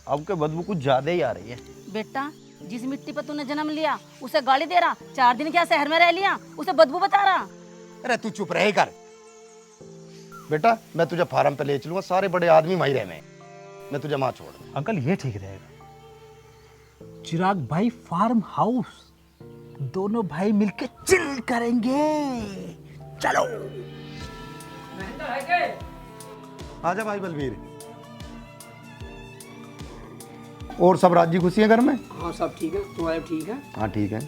आपके बदबू कुछ ज्यादा ही आ रही है। बेटा जिस मिट्टी पर तूने जन्म लिया उसे गाली दे रहा, 4 दिन क्या शहर में रह लिया, उसे बदबू बता रहा। अरे तू चुप रहे कर बेटा, मैं तुझे फार्म पे ले चलूंगा, सारे बड़े आदमी वहीं रहे, मैं तुझे वहां छोड़ दूंगा। अंकल ये ठीक रहेगा। चिराग भाई फार्म हाउस, दोनों भाई मिलके चिल करेंगे। चलो आजा भाई बलबीर। और सब राजी खुशी है घर में? हाँ सब ठीक है, तुम्हारे ठीक है? हाँ ठीक है।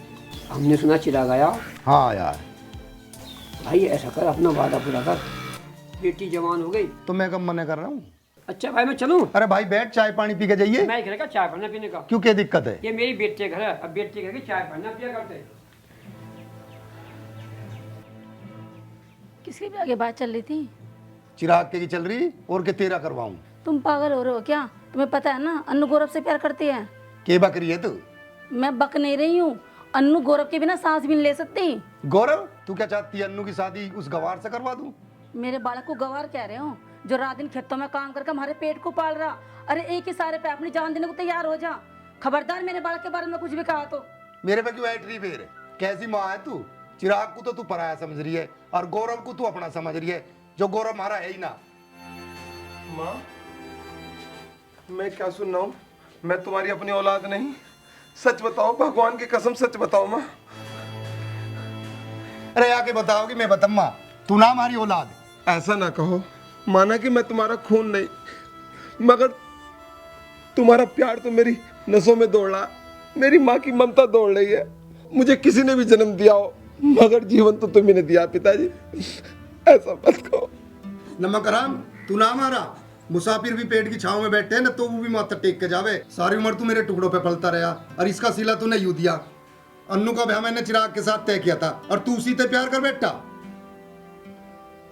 हमने सुना चिराग आया। हाँ आया है। भाई ऐसा कर, अपना वादा पूरा कर, बेटी जवान हो गई। तो मैं कब मना कर रहा हूँ? अच्छा भाई मैं चलूँ? अरे भाई बैठ, चाय पानी पी के जाइए। मैं घर का चाय पीने पीने का। क्यों क्या दिक्कत है? ये मेरी बेटी घर है, अब बेटी घर की चाय पीना पिया करते। किसके भी आगे बात चल रही थी? चिराग के की चल रही, और के तेरा करवाऊं? तुम पागल हो रहे हो क्या? तुम्हें पता है ना अन्नू गौरव से प्यार करती है। के बकरी है तू? मैं बक नहीं रही हूँ, अन्नू गौरव के बिना सांस भी नहीं ले सकती। गौरव तू क्या चाहती है, अन्नू की शादी उस गवार से करवा दूं? मेरे बालक को गवार कह रहे हो, जो रात दिन खेतों में काम करके हमारे पेट को पाल रहा। अरे एक ही सारे पे अपनी जान देने को तैयार हो जा। खबरदार मेरे बालक के बारे में कुछ भी कहा तो। मेरे पे क्यों एंट्री फेर? कैसी माँ है तू? चिराग को तो तू पराया समझ रही है और गौरव को तू अपना समझ रही है, जो गौरव हमारा है ही ना। माँ मैं क्या सुन रहा हूँ? मैं तुम्हारी अपनी औलाद नहीं? सच बताओ, भगवान की कसम सच बताओ माँ। अरे आके बताओ कि मैं बताऊँ तू ना हमारी औलाद? ऐसा ना कहो, माना कि मैं तुम्हारा खून नहीं, मगर तुम्हारा प्यार तो मेरी नसों में दौड़ रहा, मेरी माँ की ममता दौड़ रही है। मुझे किसी ने भी जन्म दिया हो, मगर जीवन तो तुम्ही ने दिया पिताजी, ऐसा मत कहो। नमक हराम तू ना हमारा, मुसाफिर भी पेट की छांव में बैठे हैं ना, तो वो भी माथा टेक के जावे। सारी उम्र तू मेरे टुकड़ों पे पलता रहा, और इसका सिला तूने यूं दिया। अन्नू का ब्याह मैंने चिराग के साथ तय किया था, और तू उसी से प्यार कर बैठा।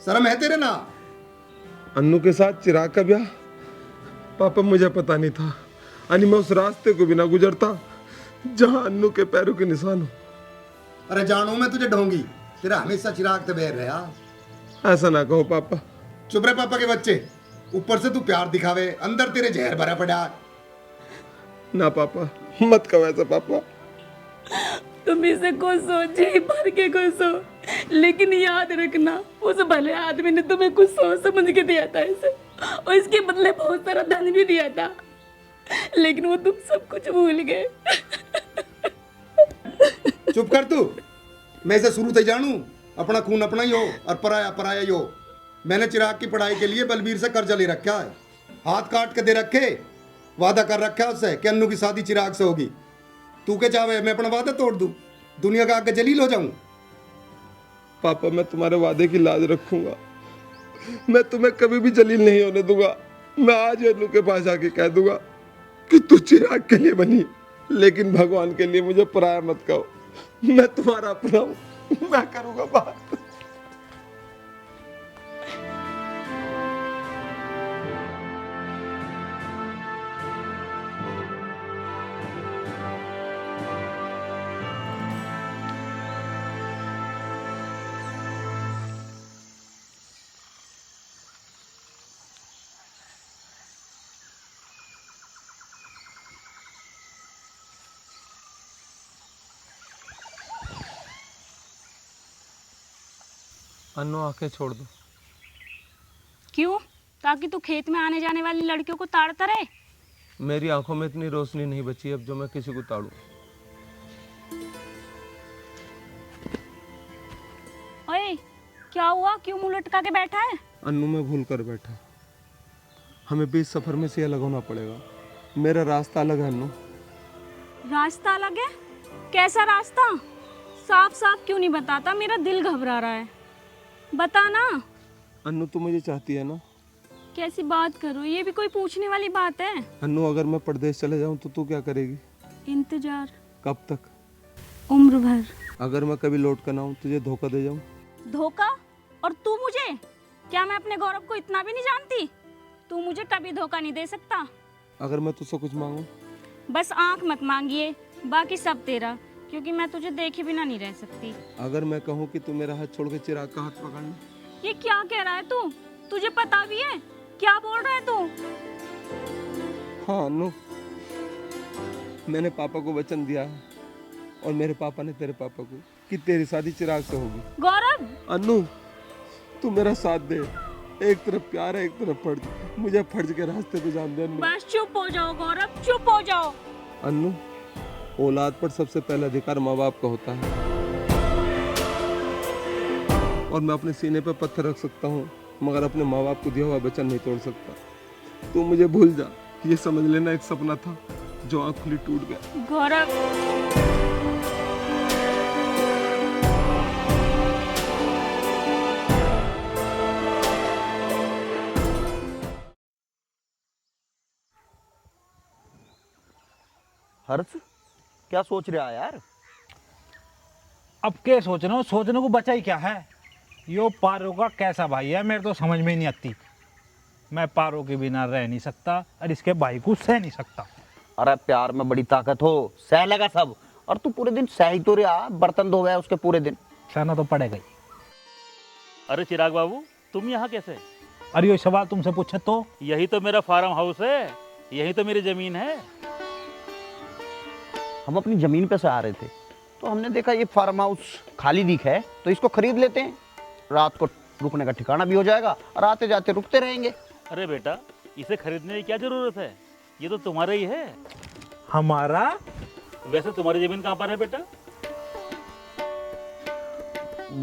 शर्म है तेरे ना? अन्नू के साथ चिराग का ब्याह? पापा मुझे पता नहीं था, यानी मैं उस रास्ते को भी ना गुजरता जहां अन्नू के पैरों के निशान हो। अरे जानू मैं तुझे ढोंगी, तेरा हमेशा चिराग से बैर रहा। ऐसा ना कहो पापा। चुप रहे पापा के बच्चे, ऊपर से तू प्यार दिखावे, अंदर तेरे जहर भरा पड़ा। ना पापा मत कहो ऐसा पापा। तुम इसे खुश हो, जी भर के खुश हो, लेकिन याद रखना उस भले आदमी ने तुम्हें कुछ सोच समझ के दिया था इसे, और इसके बदले बहुत सारा धन भी दिया था, लेकिन वो तुम सब कुछ भूल गए। चुप कर तू, मैं इसे शुरू से जानू, अपना खून अपना ही हो और पराया पराया ही हो। मैंने चिराग की पढ़ाई के लिए बलबीर से कर्जा ले रखा है, हाथ काट के दे रखे, वादा कर रखा है उससे कि अन्नू की शादी चिराग से होगी। तू क्या चाहे मैं अपना वादा तोड़ दूं, दुनिया का आगे जलील हो जाऊं? पापा मैं तुम्हारे वादे की लाज रखूंगा, मैं तुम्हें कभी भी जलील नहीं होने दूंगा। मैं आज अन्नू के पास आके कह दूंगा कि तू चिराग के लिए बनी, लेकिन भगवान के लिए मुझे पराया मत कहो। मैं तुम्हारा अपना हूं, मैं करूंगा बात। अन्नू आंखें छोड़ दो। क्यों? ताकि तू खेत में आने जाने वाली लड़कियों को ताड़ता रहे? मेरी आंखों में इतनी रोशनी नहीं बची अब जो मैं किसी को ताड़ूं। ओए, क्या हुआ? क्यों मुंह लटका के बैठा है? अन्नू मैं भूल कर बैठा, हमें बीच सफर में से अलग होना पड़ेगा। मेरा रास्ता अलग है अन्नू। रास्ता अलग है? कैसा रास्ता? साफ साफ क्यों नहीं बताता? मेरा दिल घबरा रहा है, बता ना। अन्नू तू मुझे चाहती है ना? कैसी बात करो, ये भी कोई पूछने वाली बात है? अन्नू अगर मैं परदेश चले जाऊं तो तू क्या करेगी? इंतजार। कब तक? उम्र भर। अगर मैं कभी लौट कर ना आऊं तुझे धोखा दे जाऊं? धोखा? और तू मुझे? क्या मैं अपने गौरव को इतना भी नहीं जानती? तू मुझे कभी धोखा नहीं दे सकता। अगर मैं तुझसे कुछ मांगूं? बस आंख मत मांगिए, बाकी सब तेरा, क्योंकि मैं तुझे देखे बिना नहीं रह सकती। अगर मैं कहूं कि तू मेरा हाथ छोड़ के चिराग का हाथ पकड़ ले? ये क्या कह रहा है तू? तुझे पता भी है क्या बोल रहा है तू? हाँ अन्नू, मैंने पापा को वचन दिया है और मेरे पापा ने तेरे पापा को कि तेरी शादी चिराग से होगी। गौरव! अन्नू तू मेरा साथ दे, एक तरफ प्यार है एक तरफ फर्ज, मुझे फर्ज के रास्ते पे जान दे अन्नू। बस चुप हो जाओ गौरव, चुप हो जाओ। अन्नू, औलाद पर सबसे पहला अधिकार माँ बाप का होता है और मैं अपने सीने पर पत्थर रख सकता हूँ मगर अपने माँ बाप को दिया हुआ वचन नहीं तोड़ सकता। तू मुझे भूल जा, ये समझ लेना एक सपना था जो आँख खुली टूट गया। गौरव! हर्ष क्या सोच रहा है यार? अब क्या सोच रहा हूँ, सोचने को बचा ही क्या है। यो पारो का कैसा भाई है मेरे तो समझ में ही नहीं आती। मैं पारो के बिना रह नहीं सकता और इसके भाई को सह नहीं सकता। अरे प्यार में बड़ी ताकत हो, सह लेगा सब। और तू पूरे दिन सह ही तो रहा, बर्तन धो गया उसके पूरे दिन। सहना तो पड़ेगा ही। अरे चिराग बाबू, तुम यहाँ कैसे? अरे ये सवाल तुमसे पूछे तो? यही तो मेरा फार्म हाउस है, यही तो मेरी जमीन है। हम अपनी जमीन पे से आ रहे थे तो हमने देखा ये फार्म हाउस खाली दिखा है तो इसको खरीद लेते हैं। रात को रुकने का ठिकाना भी हो जाएगा और आते जाते रुकते रहेंगे। अरे बेटा, इसे खरीदने की क्या जरूरत है? ये तो तुम्हारा ही है। हमारा? वैसे तुम्हारी जमीन कहाँ पर है बेटा?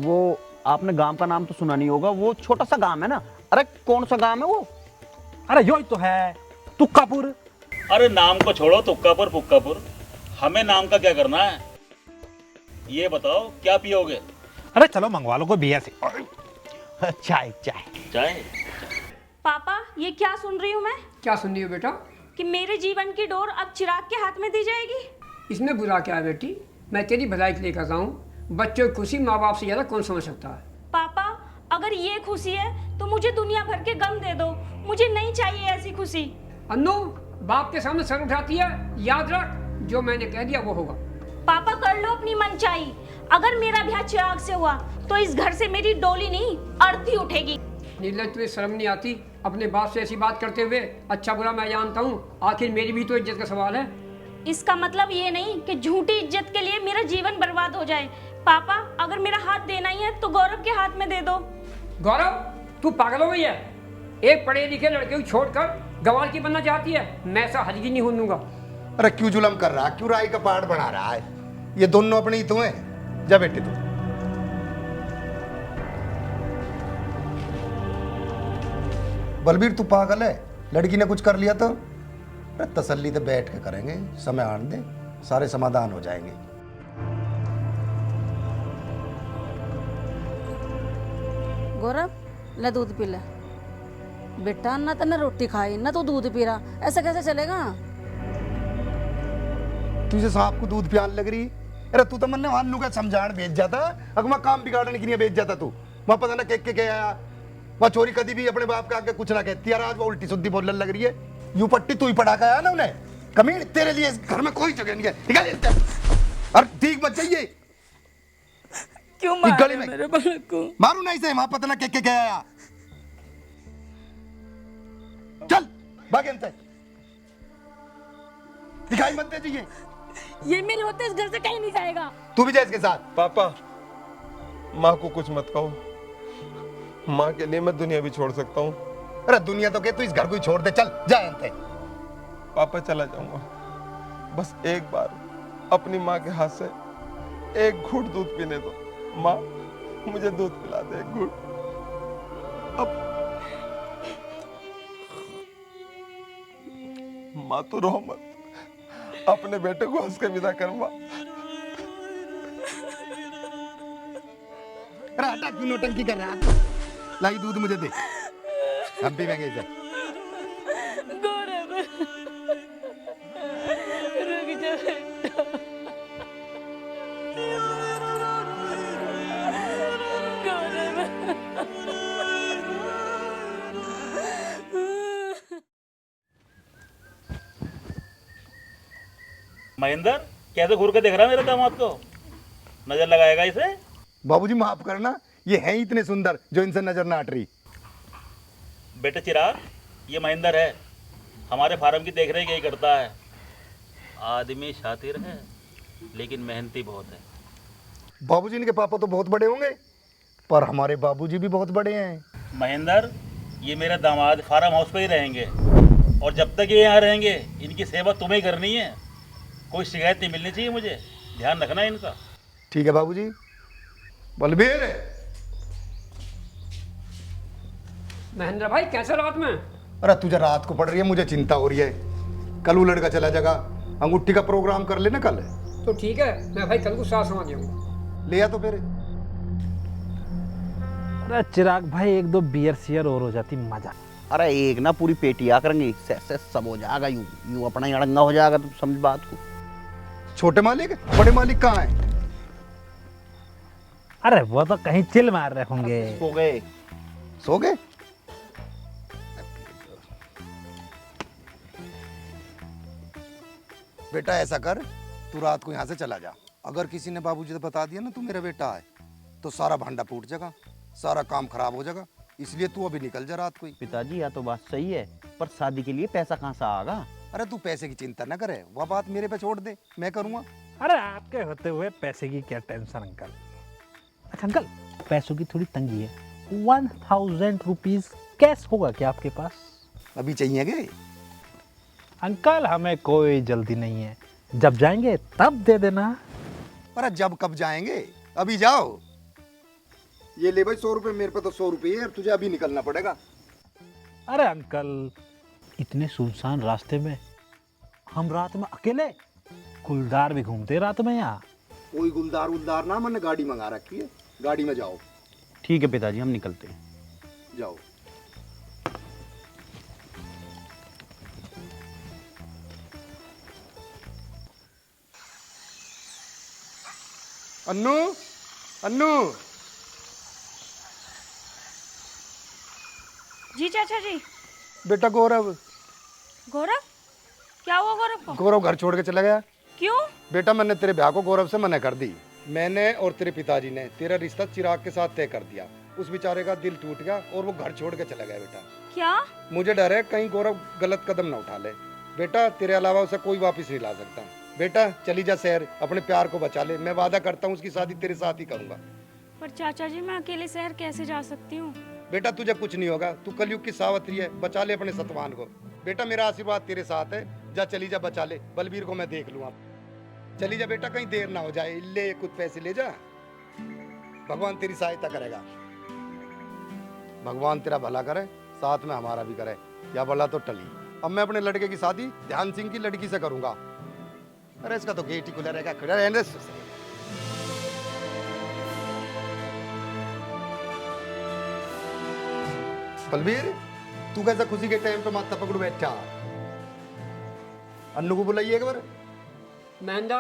वो आपने गांव का नाम तो सुना नहीं होगा, वो छोटा सा गांव है ना। अरे कौन सा गांव है वो? अरे यो ही तो है, तुक्कापुर। अरे नाम को छोड़ो, तुक्कापुर पुक्कापुर, हमें नाम का क्या करना है? ये बताओ क्या पियोगे? अरे चलो मंगवा लो कोई बियर से। चाय चाय चाय। पापा, ये क्या सुन रही हूँ मैं? क्या सुन रही हो बेटा? कि मेरे जीवन की डोर अब चिराग के हाथ में दी जाएगी। इसमें बुरा क्या है बेटी? मैं तेरी भलाई के लिए कर रहा हूँ। बच्चों की खुशी माँ बाप से ज़्यादा कौन समझ सकता है? पापा, अगर ये खुशी है तो मुझे दुनिया भर के गम दे दो, मुझे नहीं चाहिए ऐसी खुशी। अन्नू, बाप के सामने सर उठाती है, याद रख जो मैंने कह दिया वो होगा। पापा कर लो अपनी मनचाही, अगर मेरा ब्याह चिराग से हुआ तो इस घर से मेरी डोली नहीं अर्थी उठेगी। निर्लज, तुझे शर्म नहीं आती अपने बाप से ऐसी बात करते हुए? अच्छा बुरा मैं जानता हूँ, आखिर मेरी भी तो इज्जत का सवाल है। इसका मतलब ये नहीं कि झूठी इज्जत के लिए मेरा जीवन बर्बाद हो जाए। पापा, अगर मेरा हाथ देना ही है तो गौरव के हाथ में दे दो। गौरव, तू पागल हो गई है? एक पढ़े लिखे लड़के को छोड़कर गवार की बनना चाहती है? मैं ऐसा हरगिज़ नहीं होने दूंगा। अरे क्यों जुलम कर रहा है, क्यों राई का पहाड़ बना रहा है? ये दोनों अपने ही तो हैं। जा बेटे तू। बलबीर तू पागल है? लड़की ने कुछ कर लिया तो? अरे तसल्ली से बैठ के करेंगे, समय आने दे, सारे समाधान हो जाएंगे। गौरव, ले दूध पी ले। बेटा ना तो ना रोटी खाई ना तो दूध पी रहा, ऐसा कैसे चलेगा? तुझे सांप को दूध पियान लग रही? अरे तू तो मन ने का समझाण भेज जाता, अगर मैं काम बिगाड़ने के लिए भेज जाता तू। मैं पता ना के आया, वह चोरी कभी भी अपने बाप का आगे कुछ ना कहती यार, आज वो उल्टी सुद्धी बोलने लग रही है। यू पट्टी तू ही पढ़ा के आया ना उन्हें, कमीन तेरे लिए इस घर में कोई जगह नहीं है, निकल इससे। और ठीक मत जाइए। क्यों मारे मेरे बालक को? मारू नहीं से, वहां पता ना के आया। चल भाग इनसे, दिखाई मत दे जाइए। ये मेरे होते इस घर से कहीं नहीं जाएगा। तू भी जा इसके साथ। पापा माँ को कुछ मत कहो, माँ के लिए मैं दुनिया भी छोड़ सकता हूँ। अरे दुनिया तो के तू इस घर को ही छोड़ दे, चल जा इनसे। पापा चला जाऊंगा, बस एक बार अपनी माँ के हाथ से एक घूंट दूध पीने दो। माँ मुझे दूध पिला दे एक घूंट। अब माँ तो रो मत, अपने बेटे को हंस के विदा कर माँ। अरे हटा, क्यों नौटंकी कर रहा है? लाई दूध मुझे दे, हम पीवेंगे इसे। गौरव रुक जा बेटा। महेंद्र कैसे घूर के देख रहा है मेरे दामाद को? नजर लगाएगा इसे? बाबूजी माफ करना, ये हैं इतने सुंदर जो इनसे नजर ना हट रही। बेटे चिराग, ये महेंद्र है, हमारे फार्म की देखरेख यही करता है। आदमी शातिर है लेकिन मेहनती बहुत है। बाबूजी इनके पापा तो बहुत बड़े होंगे, पर हमारे बाबूजी भी बहुत बड़े हैं। महेंद्र, ये मेरे दामाद फार्म हाउस पे ही रहेंगे और जब तक ये यहाँ रहेंगे इनकी सेवा तुम्हें ही करनी है। कोई शिकायत नहीं मिलनी चाहिए मुझे, ध्यान रखना इनका। ठीक है बाबूजी। बलबीर, महेंद्र भाई कैसे रात में? अरे तुझे रात को पड़ रही है, मुझे चिंता हो रही है। कल वो लड़का चला जाएगा, अंगूठी का प्रोग्राम कर लेना कल। तो ठीक है, मैं भाई कल को साथ समझ जाऊंगा। ले आ तो फिर। अरे चिराग भाई, एक दो बियर शियर और हो जाती मजा। अरे एक ना पूरी पेटिया करेंगे, से सब हो जाएगा। यूं अपना ही अड़ंगा हो जाएगा, तुम समझ बात को। छोटे मालिक, बड़े मालिक कहाँ हैं? अरे वो तो कहीं चिल मार रहे होंगे। सो गए। सो गए? बेटा ऐसा कर, तू रात को यहाँ से चला जा। अगर किसी ने बाबूजी से बता दिया ना तू मेरा बेटा है, तो सारा भांडा फूट जाएगा, सारा काम खराब हो जाएगा। इसलिए तू अभी निकल जा रात को ही। पिताजी यह तो बात सही है, पर शादी के लिए पैसा कहाँ से आएगा? अरे तू पैसे की चिंता न करे, वह बात मेरे पे छोड़ दे, मैं करूँगा। अरे आपके होते हुए पैसे की क्या टेंशन अंकल। अच्छा अंकल, पैसों की थोड़ी तंगी है, 1000 रुपीज कैश होगा क्या आपके पास? अभी चाहिए? अंकल हमें कोई जल्दी नहीं है, जब जाएंगे तब दे देना। अरे जब कब जाएंगे, अभी जाओ। ये ले भाई 100 रुपए, मेरे पे तो 100 रुपये है, तुझे अभी निकलना पड़ेगा। अरे अंकल, इतने सुनसान रास्ते में हम रात में अकेले, गुलदार भी घूमते रात में यहाँ। कोई गुलदार उलदार ना, मैंने गाड़ी मंगा रखी है, गाड़ी में जाओ। ठीक है पिताजी, हम निकलते हैं। जाओ। अन्नू, अन्नू। जी चाचा जी। बेटा गौरव। गौरव? क्या हुआ गौरव को? गौरव घर छोड़ के चला गया। क्यों? बेटा मैंने तेरे ब्याह को गौरव से मना कर दी। मैंने और तेरे पिताजी ने तेरा रिश्ता चिराग के साथ तय कर दिया। उस बेचारे का दिल टूट गया और वो घर छोड़ के चला गया। बेटा क्या? मुझे डर है कहीं गौरव गलत कदम ना उठा ले। बेटा तेरे अलावा उसे कोई वापस नहीं ला सकता। बेटा चली जा शहर, अपने प्यार को बचा ले। मैं वादा करता हूँ उसकी शादी तेरे साथ ही करूंगा। पर चाचा जी मैं अकेले शहर कैसे जा सकती हूँ? बेटा तुझे कुछ नहीं होगा, तू कलयुग की सावत्री है, बचा ले अपने सतवान को। बेटा मेरा आशीर्वाद तेरे साथ है, जा चली जा, बचा ले। बलबीर को मैं देख लूँ। चली जा बेटा, कहीं देर ना हो जाए। ले कुछ पैसे ले जा, भगवान तेरी सहायता करेगा। भगवान तेरा भला करे, साथ में हमारा भी करे, या भला तो टली। अब मैं अपने लड़के की शादी ध्यान सिंह की लड़की से करूंगा। अरे इसका तो गेट ही खुला रहेगा, खुला रहने दे। बलबीर तू कैसा खुशी के टाइम पे माथा पकड़ बैठा? अन्नू को बुलाइए एक बार। महेंद्र,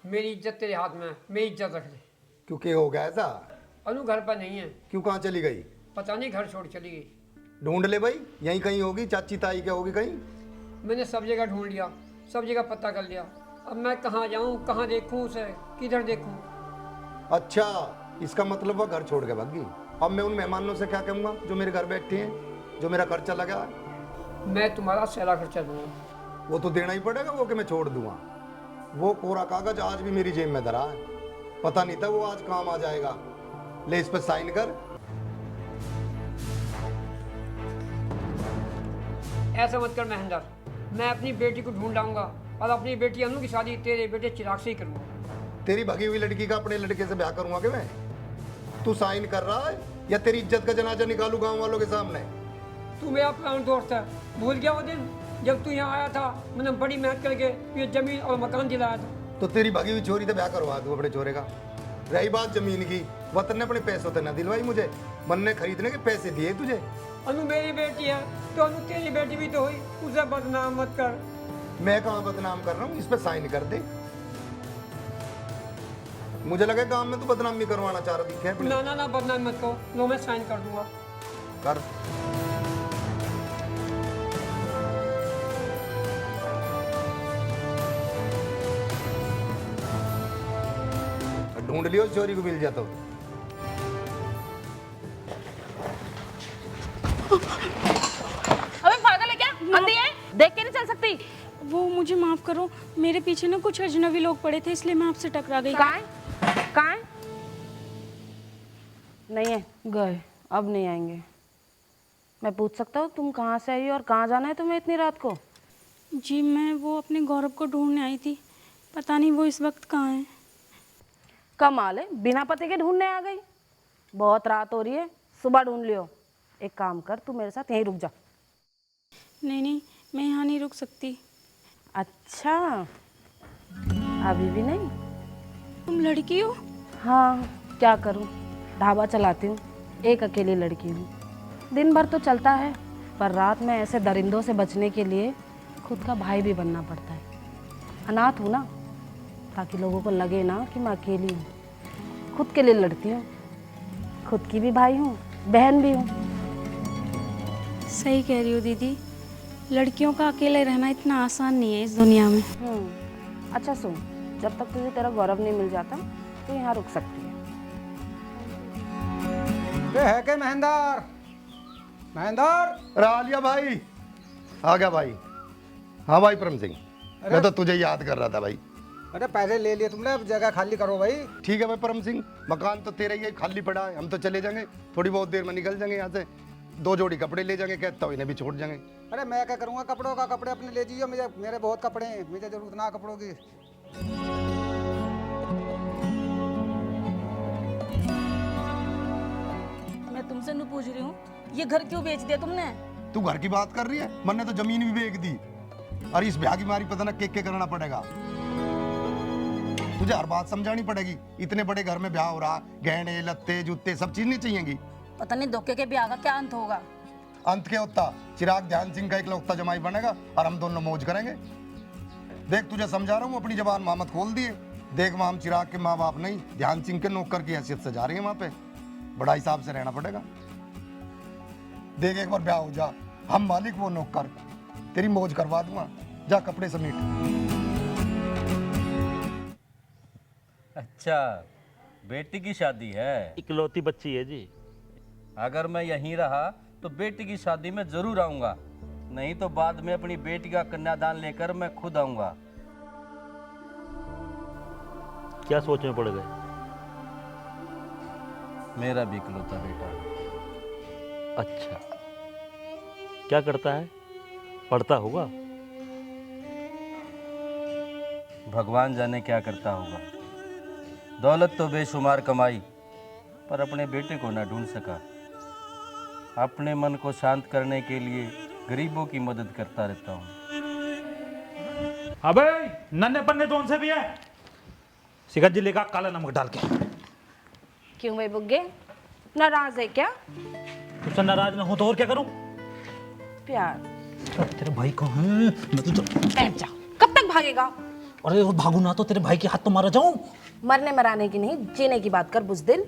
मेरी इज्जत तेरे हाथ में है, मेरी इज्जत रख ले। क्यों क्या हो गया ऐसा? अनु घर पर नहीं है। क्यों, कहाँ चली गई? पता नहीं, घर छोड़ चली गई। ढूंढ ले भाई, यहीं कहीं होगी, चाची ताई क्या होगी कहीं। मैंने सब जगह ढूंढ लिया, सब जगह पता कर लिया। अब मैं कहाँ जाऊँ, कहाँ देखूँ उसे, किधर देखूँ? अच्छा, इसका मतलब वह घर छोड़ के भागी। अब मैं उन मेहमानों से क्या कहूँगा जो मेरे घर बैठे हैं, जो मेरा खर्चा लगा है? मैं तुम्हारा सारा खर्चा दूंगा। वो तो देना ही पड़ेगा, वो कि मैं छोड़ दूंगा? वो कोरा कागज आज भी मेरी जेब में धरा है, पता नहीं था वो आज काम आ जाएगा। ले, इस पर साइन कर। ऐसा मत कर महेंद्र, मैं अपनी बेटी को ढूंढ लाऊंगा और अपनी बेटी अनु की शादी तेरे बेटे चिराग से ही करूंगा। तेरी भगी हुई लड़की का अपने लड़के से ब्याह करूंगा कि मैं? तू साइन कर रहा है या तेरी इज्जत का जनाजा निकालू गांव वालों के सामने? तू मेरा पुराना दोस्त है, भूल गया वो दिन जब तू यहाँ आया था? मैंने बड़ी मेहनत करके ये जमीन और मकान दिलाया था। तो तेरी भगी हुई छोरी से ब्याह करवा तू अपने छोरे का। रही बात जमीन की, वतन ने अपने पैसों से न दिलवाई मुझे, मन ने खरीदने के पैसे दिए तुझे। अनु मेरी बेटी है तो अनु तेरी बेटी भी तो हुई, उसे बदनाम मत कर। मैं कहाँ बदनाम कर रहा हूँ? इस पे साइन कर दे। मुझे लगे गांव में तू बदनामी करवाना चाह रही है। ना ना ना, बदनाम मत करो। लो, मैं साइन कर दूंगा। कर। ढूंढ लियो चोरी को मिल जाता। अबे पागल है क्या? अंधी है? देख के नहीं चल सकती? वो मुझे माफ़ करो, मेरे पीछे ना कुछ अजनबी लोग पड़े थे, इसलिए मैं आपसे टकरा गई। कहाँ है? नहीं है, गए, अब नहीं आएंगे। मैं पूछ सकता हूँ तुम कहाँ से आई हो और कहाँ जाना है तुम्हें इतनी रात को? जी मैं वो अपने गौरव को ढूंढने आई थी, पता नहीं वो इस वक्त कहाँ है। कमाल है, बिना पते के ढूंढने आ गई। बहुत रात हो रही है, सुबह ढूंढ लियो। एक काम कर, तू मेरे साथ यहीं रुक जा। नहीं, मैं यहाँ नहीं रुक सकती। अच्छा, अभी भी नहीं? तुम लड़की हो? हाँ, क्या करूँ, ढाबा चलाती हूँ, एक अकेली लड़की हूँ। दिन भर तो चलता है, पर रात में ऐसे दरिंदों से बचने के लिए खुद का भाई भी बनना पड़ता है। अनाथ हूँ ना, ताकि लोगों को लगे ना कि मैं अकेली हूँ। खुद के लिए लड़ती हूँ, खुद की भी भाई हूँ, बहन भी हूँ। सही कह रही हो दीदी, लड़कियों का अकेले रहना इतना आसान नहीं है इस दुनिया में। अच्छा सुन, जब तक तुझे तेरा गौरव नहीं मिल जाता तो यहाँ रुक सकती है। है के महेंद्र? महेंद्र, आलिया भाई आ गया भाई। हाँ भाई परम सिंह, मैं तो तुझे याद कर रहा था भाई। अरे पैसे ले लिए तुमने, अब जगह खाली करो भाई। ठीक है भाई परम सिंह, मकान तो तेरा ही है, खाली पड़ा है, हम तो चले जाएंगे, थोड़ी बहुत देर में निकल जाएंगे यहाँ से। 2 जोड़ी कपड़े ले जाएंगे, कहता हूँ इन्हें भी छोड़ जाएंगे। अरे मैं क्या करूँगा कपड़ों का? कपड़े अपने ले जाइए, मेरे बहुत कपड़े हैं, मुझे जरूरत ना कपड़ों की। मैं तुमसे नहीं पूछ रही हूँ, ये घर क्यों बेच दिया तुमने? तू घर की बात कर रही है? मैंने तो जमीन भी बेच दी। अरे इस ब्याह की मारी पता ना के करना पड़ेगा। तुझे हर बात समझानी पड़ेगी। इतने बड़े घर में ब्याह हो रहा, गहने लत्ते जूते सब चीज नहीं चाहिएगी। पता नहीं धोखे के ब्याह का क्या अंत होगा। अंत क्या होता? चिराग ध्यान सिंह का इकलौता जमाई बनेगा और हम दोनों मौज करेंगे। देख तुझे समझा रहा हूँ, अपनी जबान मामत खोल दिए। देख वहाँ हम चिराग के माँ बाप नहीं, ध्यान सिंह के नौकर की हैसियत से जा रही है। वहाँ पे बड़ा हिसाब से रहना पड़ेगा। देख एक बार ब्याह हो जा, हम मालिक वो नौकर, तेरी मौज करवा दूंगा। जा कपड़े समेट। अच्छा, बेटी की शादी है? इकलौती बच्ची है जी। अगर मैं यहीं रहा तो बेटी की शादी में जरूर आऊंगा, नहीं तो बाद में अपनी बेटी का कन्यादान लेकर मैं खुद आऊंगा। क्या सोच में पड़ गए? मेरा भी इकलौता बेटा। अच्छा, क्या करता है? पढ़ता होगा? भगवान जाने क्या करता होगा। दौलत तो बेशुमार कमाई, पर अपने बेटे को ना ढूंढ सका। अपने मन को शांत करने के लिए गरीबों की मदद करता रहता हूँ। अबे नन्हे पन्ने कौन से भी है? शिखर जी लेगा काला नमक डाल के। क्यों भाई बुग्गे, नाराज है क्या? तुझसे नाराज ना हो तो और क्या करूं? प्यार। तेरे भाई कहाँ है? मैं तो बैठ जा। कब तक भागेगा? अरे और भागू ना तो तेरे भाई के हाथ तो मारा जाऊं। मरने मराने की नहीं, जीने की बात कर बुज़दिल।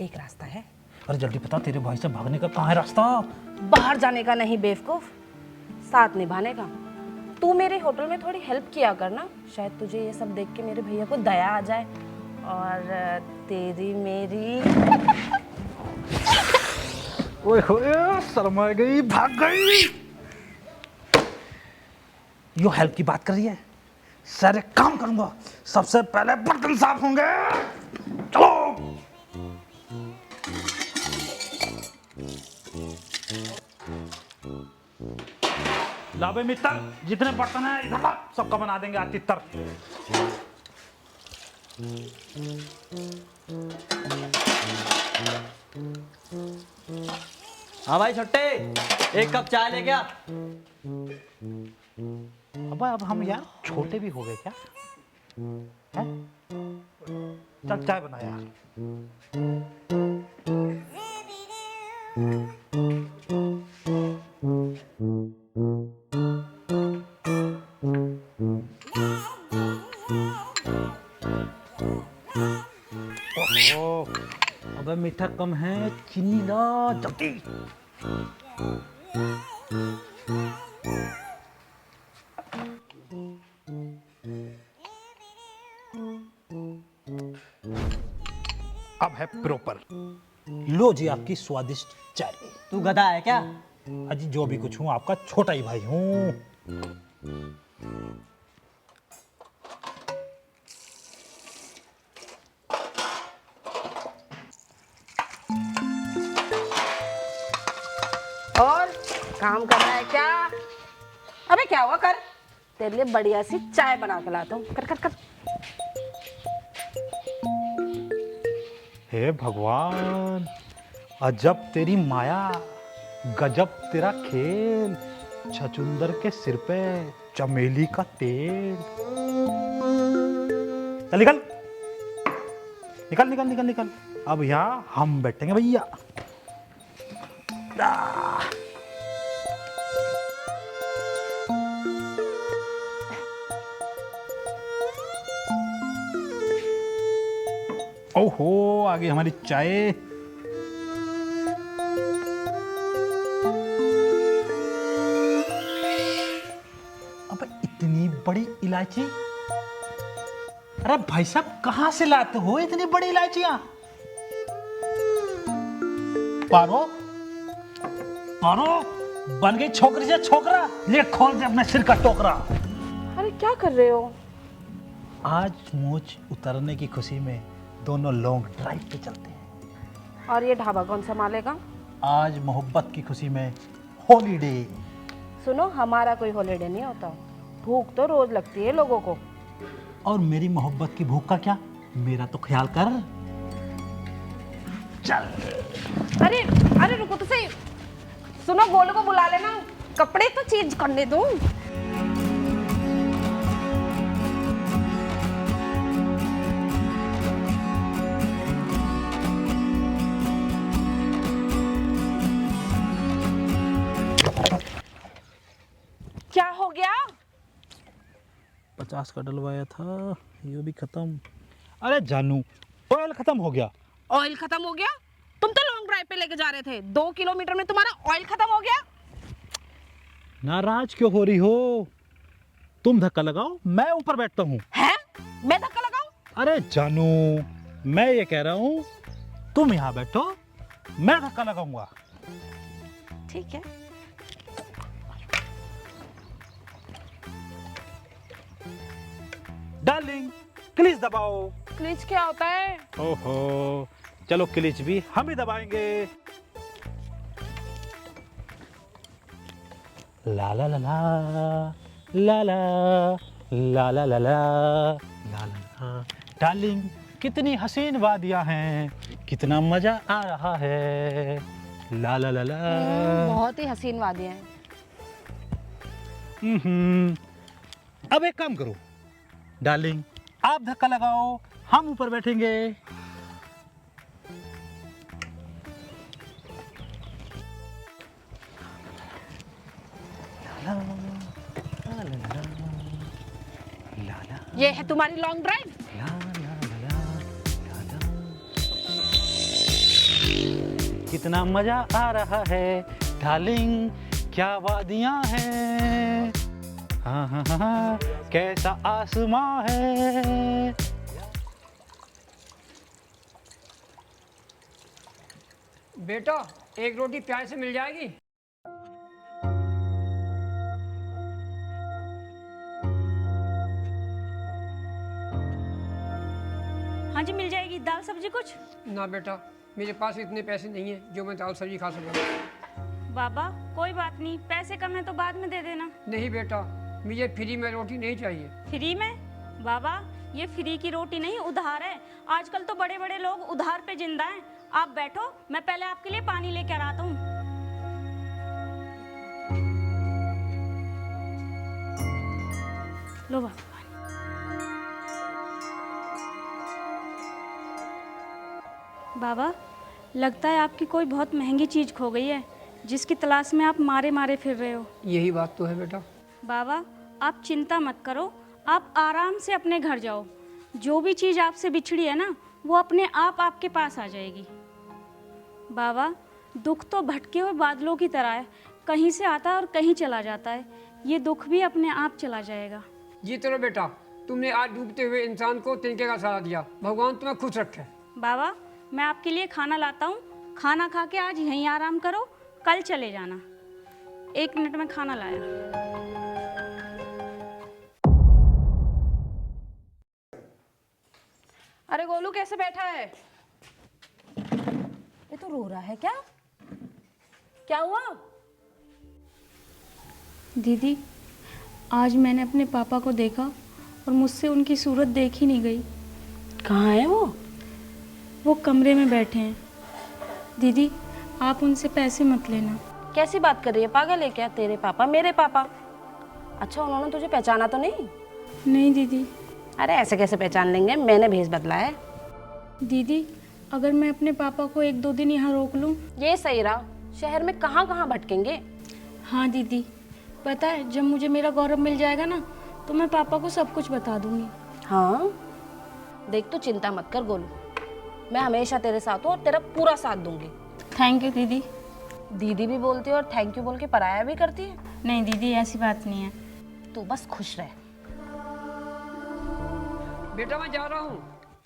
एक रास्ता है। अरे जल्दी बता, तेरे भाई से भागने का कहाँ है रास्ता? बाहर जाने का नहीं बेवकूफ, साथ निभाने का। तू मेरे होटल में थोड़ी हेल्प किया करना, शायद तुझे ये सब देख के मेरे भैया को दया आ जाए और तेरी मेरी। ओए होए, शर्मा गई, भाग गई। यो हेल्प की बात कर रही है? सारे काम करूंगा, सबसे पहले बर्तन साफ होंगे। चलो। लाबे मित्र, जितने बर्तन हैं इधर ला, सबका बना देंगे आज तितर। हाँ भाई छोटे, एक कप चाय ले क्या? अब हम यार छोटे भी हो गए क्या? हैं? चल चाय बना यार। ओहो, अबे मीठा कम है, चीनी ला जल्दी। अब है प्रॉपर। लो जी आपकी स्वादिष्ट चाय। तू गधा है क्या? अजी जो भी कुछ हूँ आपका छोटा ही भाई हूँ। और काम करना है क्या? अबे क्या हुआ, कर। तेरे लिए बढ़िया सी चाय बना के लाता हूँ, कर कर कर। हे भगवान, अजब तेरी माया, गजब तेरा खेल। छछुंदर के सिर पे चमेली का तेल। चल निकल निकल निकल निकल निकल। अब यहाँ हम बैठेंगे भैया। ओहो, आगे हमारी चाय। अब इतनी बड़ी इलायची? अरे भाई साहब कहाँ से लाते हो इतनी बड़ी इलायचियां? पारो पारो, बन गई छोकरी से छोकरा। ले खोल दे अपने सिर का टोकरा। अरे क्या कर रहे हो? आज मूंछ उतरने की खुशी में दोनों लॉन्ग ड्राइव पे चलते हैं। और ये ढाबा कौन संभालेगा? आज मोहब्बत की खुशी में हॉलीडे। सुनो, हमारा कोई हॉलीडे नहीं होता। भूख तो रोज लगती है लोगों को। और मेरी मोहब्बत की भूख का क्या? मेरा तो ख्याल कर। चल। अरे अरे रुको तो सही। सुनो, गोलू को बुला लेना, कपड़े तो चेंज करने दो। क्या हो गया? 50 का डलवाया था, ये भी खत्म। अरे जानू, ऑयल खत्म हो गया। ऑयल खत्म हो गया? तुम तो लॉन्ग ड्राइव पे लेके जा रहे थे, 2 किलोमीटर में तुम्हारा ऑयल खत्म हो गया? नाराज क्यों हो रही हो? तुम धक्का लगाओ, मैं ऊपर बैठता हूँ। हैं? मैं धक्का लगाऊं? अरे जानू, मैं ये कह रहा हूँ, तुम यहाँ बैठो, मैं धक्का लगाऊंगा। ठीक है। डार्लिंग, क्लीच दबाओ। क्लिच क्या होता है? ओहो, चलो क्लिच भी हम ही दबाएंगे। ला ला ला ला ला ला ला ला ला ला ला। डार्लिंग, कितनी हसीन वादियां हैं, कितना मजा आ रहा है। ला ला ला ला। बहुत ही हसीन वादियां हैं। अब एक काम करो डार्लिंग, आप धक्का लगाओ, हम ऊपर बैठेंगे। ये है तुम्हारी लॉन्ग ड्राइव। कितना मजा आ रहा है डार्लिंग, क्या वादियां हैं, हाँ हाँ हाँ, कैसा आसमां है। बेटा एक रोटी प्याज से मिल जाएगी? हाँ जी मिल जाएगी। दाल सब्जी कुछ? ना बेटा, मेरे पास इतने पैसे नहीं है जो मैं दाल सब्जी खा सकूँ। बाबा कोई बात नहीं, पैसे कम है तो बाद में दे देना। नहीं बेटा, मुझे फ्री में रोटी नहीं चाहिए। फ्री में? बाबा ये फ्री की रोटी नहीं, उधार है। आजकल तो बड़े बड़े लोग उधार पे जिंदा हैं। आप बैठो, मैं पहले आपके लिए पानी लेकर आता हूँ। लो बाबा। बाबा लगता है आपकी कोई बहुत महंगी चीज़ खो गई है, जिसकी तलाश में आप मारे मारे फिर रहे हो। यही बात तो है बेटा। बाबा आप चिंता मत करो, आप आराम से अपने घर जाओ। जो भी चीज़ आपसे बिछड़ी है ना, वो अपने आप आपके पास आ जाएगी। बाबा दुख तो भटके हुए बादलों की तरह है, कहीं से आता है और कहीं चला जाता है। ये दुख भी अपने आप चला जाएगा। जी चलो बेटा, तुमने आज डूबते हुए इंसान को तिनके का सहारा दिया। भगवान तुम्हें खुश रखे। बाबा मैं आपके लिए खाना लाता हूँ, खाना खा के आज यहीं आराम करो, कल चले जाना। 1 मिनट में खाना लाया। अरे गोलू कैसे बैठा है? ये तो रो रहा है। क्या क्या हुआ? दीदी आज मैंने अपने पापा को देखा और मुझसे उनकी सूरत देखी नहीं गई। कहाँ है वो? वो कमरे में बैठे हैं। दीदी आप उनसे पैसे मत लेना। कैसी बात कर रही है? पागल है क्या? तेरे पापा मेरे पापा? अच्छा उन्होंने तुझे पहचाना तो नहीं? नहीं दीदी। अरे ऐसे कैसे पहचान लेंगे, मैंने भेस बदला है। दीदी अगर मैं अपने पापा को 1-2 दिन यहाँ रोक लूँ? ये सही रहा, शहर में कहाँ कहाँ भटकेंगे। हाँ दीदी पता है, जब मुझे मेरा गौरव मिल जाएगा ना, तो मैं पापा को सब कुछ बता दूंगी। हाँ देख तू चिंता मत कर गोलू, मैं हमेशा तेरे साथ हूँ और तेरा पूरा साथ दूंगी। थैंक यू दीदी। दीदी भी बोलती है और थैंक यू बोल के पराया भी करती है। नहीं दीदी ऐसी बात नहीं है। तू बस खुश रह। बेटा मैं जा रहा हूँ।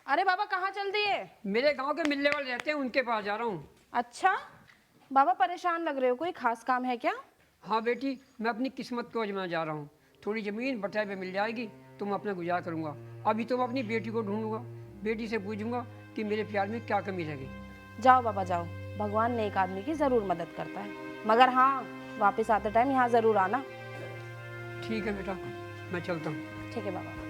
अरे बाबा कहाँ चल दिए? मेरे गांव के मिलने वाले रहते हैं, उनके पास जा रहा हूँ। अच्छा बाबा परेशान लग रहे हो, कोई खास काम है क्या? हाँ बेटी, मैं अपनी किस्मत को आजमाने जा रहा हूँ। थोड़ी ज़मीन बटाई पे मिल जाएगी तो मैं अपना गुजारा करूँगा। अभी तो मैं अपनी बेटी को ढूंढूंगा, बेटी से पूछूंगा कि मेरे प्यार में क्या कमी रह गई। जाओ बाबा जाओ, भगवान नेक आदमी की ज़रूर मदद करता है। मगर हाँ वापस आते टाइम यहाँ ज़रूर आना। ठीक है बेटा, मैं चलता हूँ। ठीक है बाबा।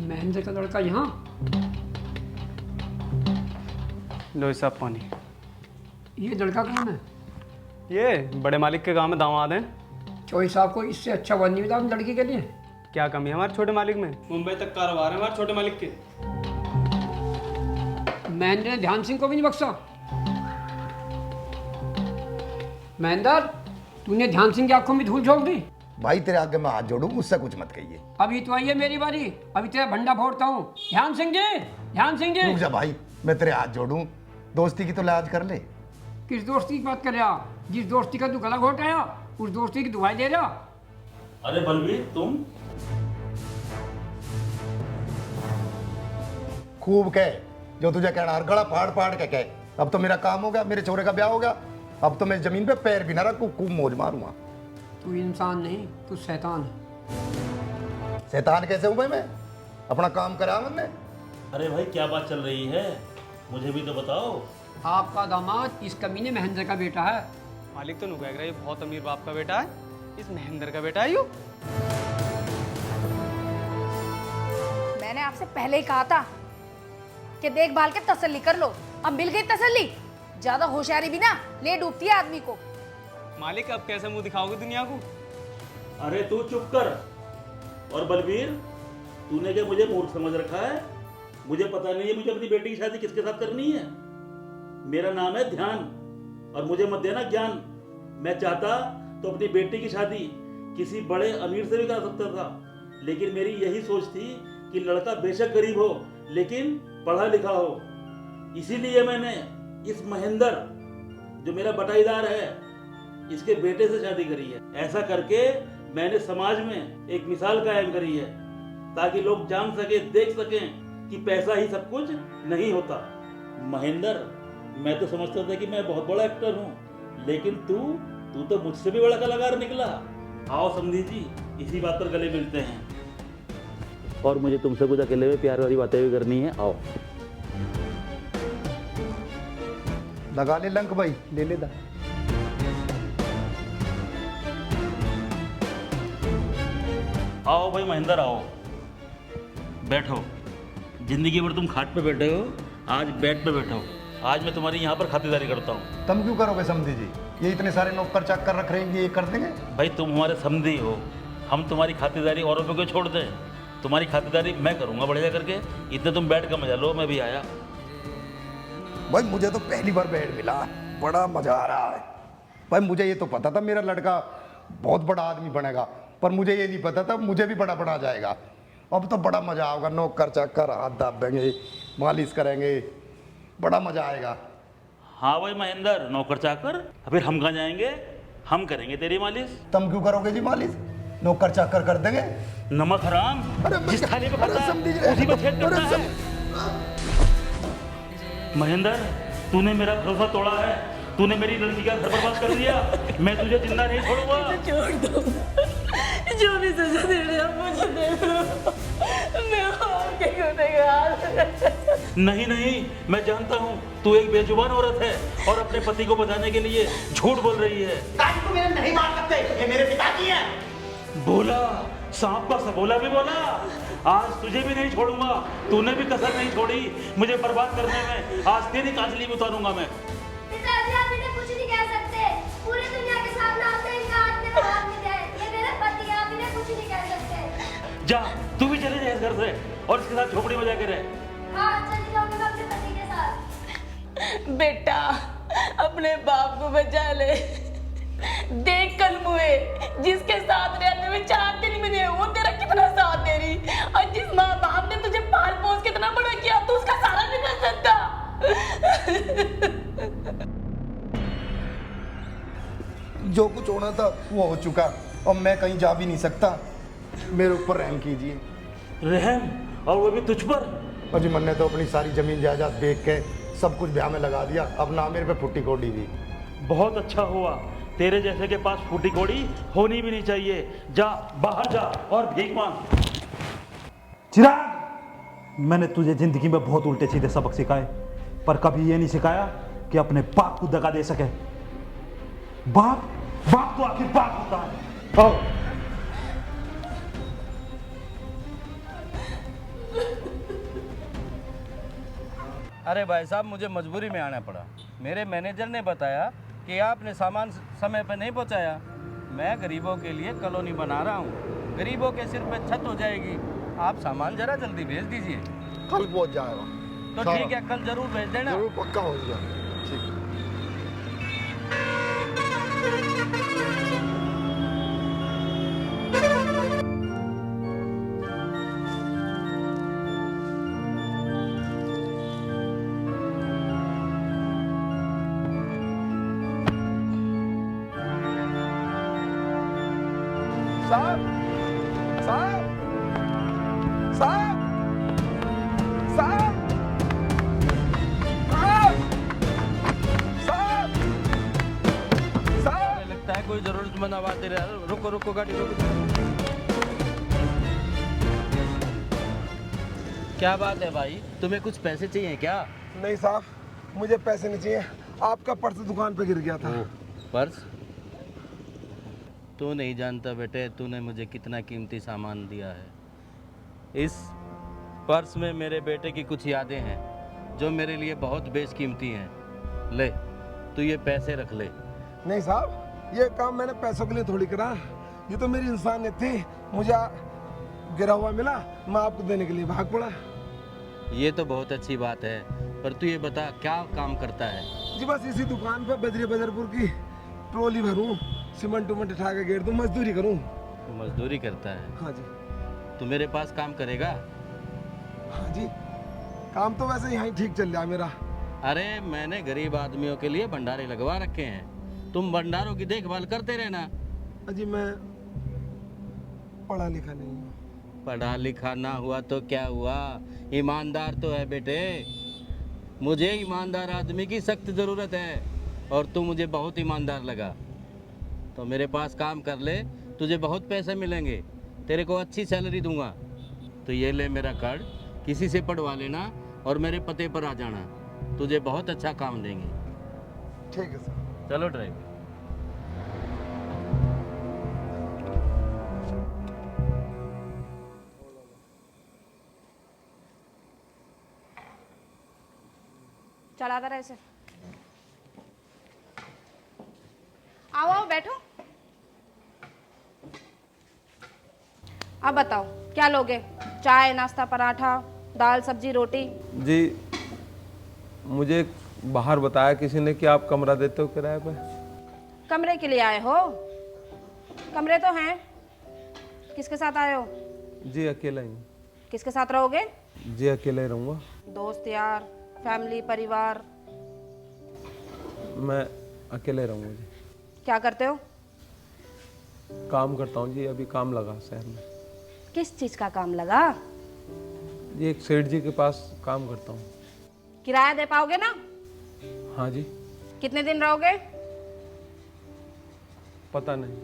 महेंद्र का लड़का यहाँ? लो साहब पानी। ये लड़का कौन है? ये बड़े मालिक के गांव में दामाद हैं। चौधरी साहब को इससे अच्छा वन नहीं मिला उन लड़की के लिए? क्या कमी है हमारे छोटे मालिक में? मुंबई तक कारोबार है हमारे छोटे मालिक के। महेंद्र ने ध्यान सिंह को भी नहीं बख्शा। महेंद्र तूने ध्यान सिंह की आंखों में धूल झोंक दी। भाई तेरे आगे मैं हाथ जोड़ूं, मुझसे कुछ मत कहिए। अभी तो आई है मेरी बारी, अभी तेरा भंडा फोड़ता हूँ। ध्यान सिंह जी, ध्यान सिंह जी। रुक जा भाई, मैं तेरे हाथ जोड़ूं, दोस्ती की तो लाज कर ले। किस दोस्ती की बात कर रहा? जिस दोस्ती का तू गला घोट आया, उस दोस्ती की दुआई दे रहा। अरे बलवीर तुम? खूब कह, जो तुझे कहना हर गला फाड़ फाड़ के कह। अब तो मेरा काम हो गया, मेरे छोरे का ब्याह हो गया, अब तो मैं जमीन पे पैर भी ना रखूं, खूब मौज मारूंगा। तू इंसान नहीं, तू शैतान है। शैतान कैसे हूं भाई मैं? अपना काम करा मैंने। अरे भाई क्या बात चल रही है, मुझे भी तो बताओ। आपका दामाद इस कमीने महेंद्र का बेटा है। मालिक तो नु कह रहा है ये बहुत अमीर बाप का बेटा है, इस महेंद्र का बेटा है यू। मैंने आपसे पहले ही कहा था कि देखभाल के तसल्ली कर लो। अब मिल गई तसल्ली। ज्यादा होशियारी भी ना ले डूबती है आदमी को। मालिक अब कैसे मुंह दिखाओगे दुनिया को? अरे तू चुप कर। और बलवीर तूने क्या मुझे मूर्ख समझ रखा है? मुझे पता नहीं है मुझे अपनी बेटी की शादी किसके साथ करनी है। मेरा नाम है ध्यान, और मुझे मत देना ज्ञान। मैं चाहता तो अपनी बेटी की शादी किसी बड़े अमीर से भी कर सकता था, लेकिन मेरी यही सोच थी कि लड़का बेशक गरीब हो लेकिन पढ़ा लिखा हो। इसीलिए मैंने इस महेंद्र जो मेरा बटाईदार है इसके बेटे से शादी करी है। ऐसा करके मैंने समाज में एक मिसाल कायम करी है ताकि लोग जान सके, देख सकें कि पैसा ही सब कुछ नहीं होता। महेंद्र, मैं तो समझता था कि मैं बहुत बड़ा एक्टर हूँ, लेकिन तू तो मुझसे भी बड़ा कलाकार निकला। आओ समधी जी, इसी बात पर गले मिलते हैं। और मुझे तुमसे कुछ अकेले में प्यार वाली बातें भी करनी है। आओ लगा ले लंक भाई, ले ले दा। आओ भाई महेंद्र, आओ बैठो। जिंदगी भर तुम खाट पे बैठे हो, आज बेड पे बैठो। आज मैं तुम्हारी यहाँ पर खातिरदारी करता हूँ। तुम क्यों करोगे समधी जी? ये इतने सारे नौकर चाकर रख रहे हैं, ये कर देंगे? भाई तुम हमारे समधी हो, हम तुम्हारी खातिरदारी औरों पे क्यों छोड़ दें? तुम्हारी खातिरदारी मैं करूँगा बढ़िया करके। इतने तुम बेड का मजा लो, मैं भी आया। भाई मुझे तो पहली बार बेड मिला, बड़ा मजा आ रहा है। भाई मुझे ये तो पता था मेरा लड़का बहुत बड़ा आदमी बनेगा, पर मुझे ये नहीं पता था मुझे भी बड़ा बना जाएगा। अब तो बड़ा मजा आएगा, नौकर चाकर हाथ दाबेंगे, मालिश करेंगे, बड़ा मजा आएगा। हाँ भाई महेंद्र, नौकर चाकर, फिर हम कहाँ जाएंगे? हम करेंगे तेरी मालिश। तुम क्यों करोगे जी मालिश? नौकर चाकर कर देंगे। नमक हराम, जिस थाली पे खाता है उसी पे छेद करता है। महेंद्र, तूने मेरा भरोसा तोड़ा है, तूने मेरी लड़की का घर बर्बाद कर दिया। मैं तुझे जिंदा नहीं छोड़ूंगा। छोड़ दो, जो भी सजा दे रहे हो मुझे दे दो, मैं आपके गुनहगार। नहीं, मैं जानता हूँ तू एक बेजुबान औरत है और अपने पति को बचाने के लिए झूठ बोल रही है। को मेरे नहीं मार सकते, ये मेरे पिताजी हैं। बोला, सांप का सबोला भी बोला। आज तुझे भी नहीं छोड़ूंगा, तूने भी कसर नहीं छोड़ी मुझे बर्बाद करने में। आज तेरी काजली भी उतारूंगा मैं। पिताजी, आप इन्हें कुछ नहीं कह सकते। पूरी दुनिया के सामने आपसे इनका हाथ में हाथ मिले। ये मेरे पति हैं, आप इन्हें कुछ नहीं कह सकते। जा, तू भी चले जाए इस घर से और इसके साथ झोपड़ी में जाके रह। हाँ, चली जाऊंगी मैं अपने पति के साथ। बेटा, अपने बाप को बचा ले। देख कल मुए, जिसके साथ रहने में 4 दिन मिले वो तेरा कितना साथ दे रही, और जिस माँ बाप ने तुझे पाल पोस के इतना बड़ा किया तो उसका सारा नहीं कर सकता। जो कुछ होना था वो हो चुका, और मैं कहीं जा भी नहीं सकता। मेरे ऊपर रहम कीजिए। रहम? और वो भी तुझ पर? अजी मैंने तो अपनी सारी जमीन जायदाद बेच के सब कुछ ब्याह में लगा दिया, अब ना मेरे पे फुट्टी कोड़ी दी। बहुत अच्छा हुआ, तेरे जैसे के पास फूटी कोड़ी होनी भी नहीं चाहिए। जा बाहर जा और भीख मांग। चिराग, मैंने तुझे जिंदगी में बहुत उल्टे सीधे सबक सिखाए, पर कभी ये नहीं सिखाया कि अपने बाप को दगा दे सके। बाप तो आखिर बाप होता है। आओ। अरे भाई साहब, मुझे मजबूरी में आना पड़ा। मेरे मैनेजर ने बताया कि आपने सामान समय पर नहीं पहुंचाया। मैं गरीबों के लिए कॉलोनी बना रहा हूँ, गरीबों के सिर पे छत हो जाएगी। आप सामान जरा जल्दी भेज दीजिए। कल पहुंच जाएगा तो ठीक है, कल जरूर भेज देना। जरूर, पक्का हो जाएगा। ठीक। साहब, साहब, साहब, साहब, साहब, साहब। लगता है कोई जरूरतमंद आवाज दे रहा है। रुको रुको, गाड़ी रुको। क्या बात है भाई, तुम्हें कुछ पैसे चाहिए क्या? नहीं साहब, मुझे पैसे नहीं चाहिए। आपका पर्स दुकान पे गिर गया था। पर्स? तू नहीं जानता बेटे, तूने मुझे कितना कीमती सामान दिया है। इस पर्स में मेरे बेटे की कुछ यादें हैं जो मेरे लिए बहुत बेशकीमती हैं। ले, तू ये पैसे रख ले। नहीं साहब, ये काम मैंने पैसों के लिए थोड़ी करा। ये तो मेरी इंसानियत थी। मुझे गिरा हुआ मिला, मैं आपको देने के लिए भाग पड़ा। ये तो बहुत अच्छी बात है, पर तू ये बता क्या काम करता है? जी बस इसी दुकान पर बद्री बदरपुर की ट्रॉली भरूं, सीमेंट उमेंट उठा के गेर दूं, मजदूरी करूं। मजदूरी करता है? हाँ जी। तू मेरे पास काम करेगा? हाँ जी, काम तो वैसे यहाँ ठीक चल रहा है मेरा। अरे मैंने गरीब आदमियों के लिए भंडारे लगवा रखे हैं, तुम भंडारों की देखभाल करते रहना। जी मैं पढ़ा लिखा नहीं हूँ। पढ़ा लिखा ना हुआ तो क्या हुआ, ईमानदार तो है बेटे। मुझे ईमानदार आदमी की सख्त ज़रूरत है और तू मुझे बहुत ईमानदार लगा, तो मेरे पास काम कर ले, तुझे बहुत पैसे मिलेंगे, तेरे को अच्छी सैलरी दूंगा। तो ये ले मेरा कार्ड, किसी से पढ़वा लेना और मेरे पते पर आ जाना, तुझे बहुत अच्छा काम देंगे। ठीक है सर। चलो ड्राइवर। चलाता रहे इसे। आओ आओ बैठो। अब बताओ क्या लोगे? चाय, नाश्ता, पराठा, दाल, सब्जी, रोटी? जी मुझे बाहर बताया किसी ने कि आप कमरा देते हो किराए पे। कमरे के लिए आए हो? कमरे तो हैं। किसके साथ आए हो? जी अकेला ही। किसके साथ रहोगे? जी अकेला ही रहूँगा। दोस्त यार, फैमिली, परिवार? मैं अकेले रहूँगा जी। क्या करते हो? काम करता हूँ जी, अभी काम लगा शहर में। किस चीज़ का काम लगा? जी एक सेठ जी के पास काम करता हूँ। किराया दे पाओगे ना? हाँ जी। कितने दिन रहोगे? पता नहीं।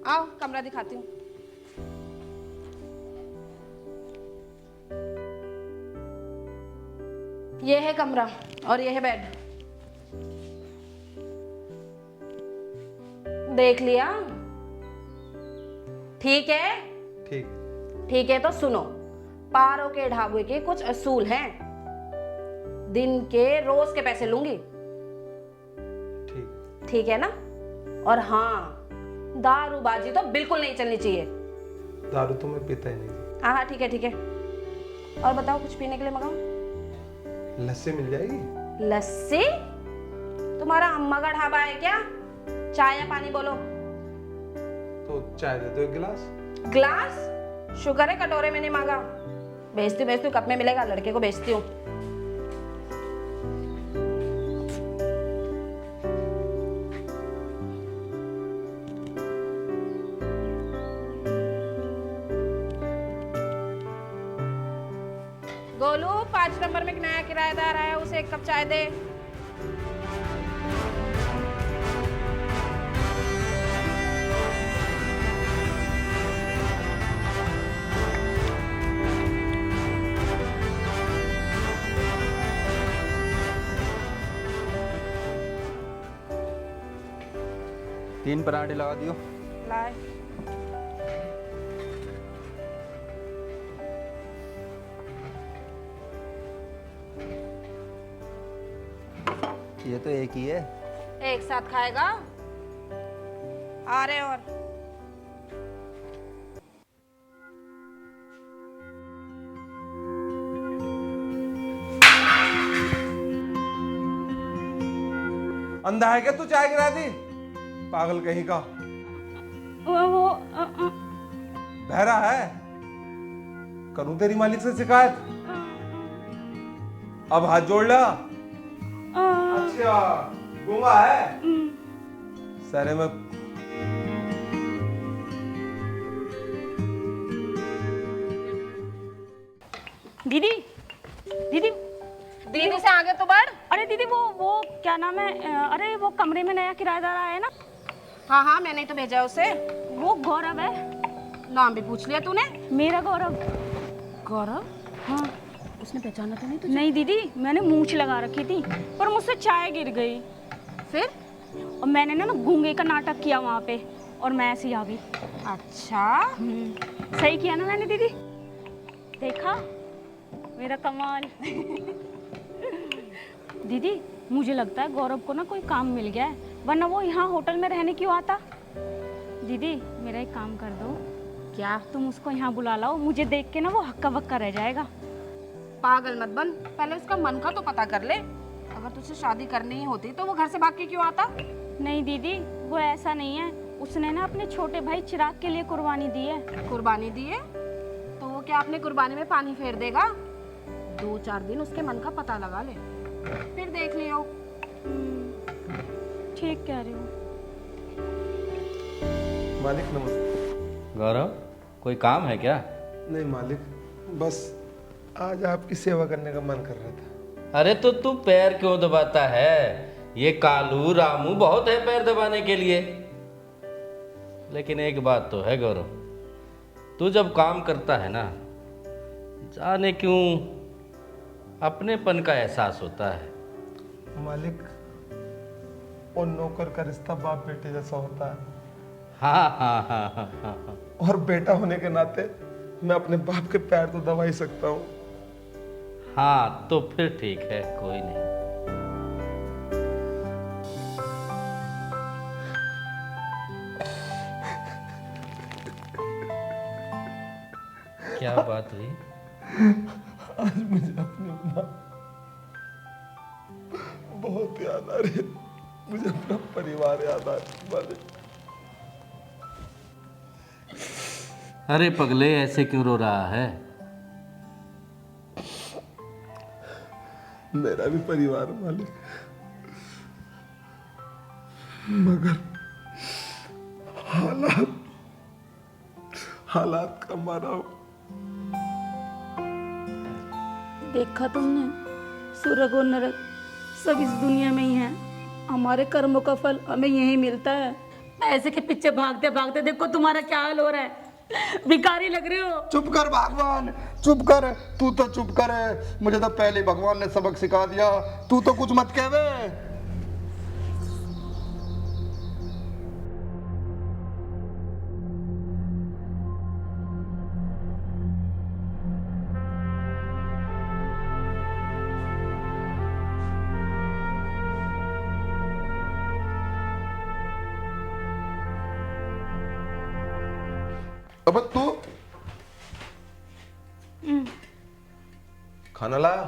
आओ कमरा दिखाती हूँ। ये है कमरा और ये है बेड। देख लिया? ठीक है? ठीक है तो सुनो, पारों के ढाबे के कुछ असूल हैं। दिन के रोज के पैसे लूंगी। ठीक है ना? और हाँ, दारूबाजी तो बिल्कुल नहीं चलनी चाहिए। दारू तो मैं पीता ही नहीं। हाँ हाँ ठीक है ठीक है। और बताओ कुछ पीने के लिए मंगाओ? लस्सी मिल जाएगी? लस्सी? तुम्हारा अम्मा का ढाबा है क्या? चाय या पानी बोलो? तो चाय दे दो एक गिलास। ग्लास? शुगर है कटोरे में नहीं मांगा। भेजती हूँ कप में मिलेगा, लड़के को भेजती हूँ। गोलू 5 नंबर में एक नया किराएदार आया, उसे 1 कप चाय दे। तीन पराठे लगा दियो। लाए। ये तो एक ही है। एक साथ खाएगा? आ रहे और अंधा है क्या तू? चाय गिरा दी पागल कहीं का। वो बहरा है? करूं तेरी मालिक से शिकायत? अब हाथ जोड़ ला। अच्छा गूंगा है? सारे में दीदी दीदी दीदी से आगे तो बढ़। अरे दीदी वो क्या नाम है, अरे वो कमरे में नया किराएदार आया है ना? हाँ हाँ मैंने तो भेजा उसे। वो गौरव है। नाम भी पूछ लिया तूने? मेरा गौरव। गौरव? हाँ। उसने पहचाना तो नहीं तुझे? नहीं दीदी, मैंने मूंछ लगा रखी थी पर मुझसे चाय गिर गई। फिर? और मैंने ना गूंगे का नाटक किया वहाँ पे और मैं ऐसे ही आ गई। अच्छा सही किया ना मैंने दीदी? देखा मेरा कमाल। दीदी मुझे लगता है गौरव को ना कोई काम मिल गया है, वरना वो यहाँ होटल में रहने क्यों आता। दीदी मेरा एक काम कर दो। क्या? तुम उसको यहाँ बुला लाओ, मुझे देख के ना वो हक्का बक्का रह जाएगा। पागल मत बन, पहले उसका मन का तो पता कर ले। अगर तुझसे शादी करनी ही होती तो वो घर से भाग के क्यों आता? नहीं दीदी, वो ऐसा नहीं है। उसने ना अपने छोटे भाई चिराग के लिए कुर्बानी दी है। कुर्बानी दी है? तो वो क्या अपने कुर्बानी में पानी फेर देगा? 2-4 दिन उसके मन का पता लगा ले, फिर देख लियो। ठीक कह रही हो। मालिक नमस्ते। गौरव, कोई काम है क्या? नहीं मालिक, बस आज आपकी सेवा करने का मन कर रहा था। अरे तो तू पैर क्यों दबाता है? ये कालू रामू बहुत है पैर दबाने के लिए। लेकिन एक बात तो है गौरव, तू जब काम करता है ना, जाने क्यों अपनेपन का एहसास होता है। मालिक, और नौकर का रिश्ता बाप बेटे जैसा होता है। हाँ हाँ हाँ हाँ हाँ हाँ। और बेटा होने के नाते मैं अपने बाप के पैर तो दबा ही सकता हूँ। हाँ तो फिर ठीक है, कोई नहीं। क्या बात हुई? आज मुझे अपनी माँ बहुत याद आ रही है। मुझे अपना परिवार याद आ रहा है। अरे पगले, ऐसे क्यों रो रहा है? मेरा भी परिवार है मालिक, मगर हालात का मारा हो। देखा तुमने, स्वर्ग और नरक सब इस दुनिया में ही है। हमारे कर्मों का फल हमें यही मिलता है। पैसे के पीछे भागते भागते देखो तुम्हारा क्या हाल हो रहा है। भिखारी लग रहे हो। चुप कर भगवान, चुप कर। तू तो चुप कर, मुझे तो पहले भगवान ने सबक सिखा दिया। तू तो कुछ मत कहवे। अब तू खाना लाया?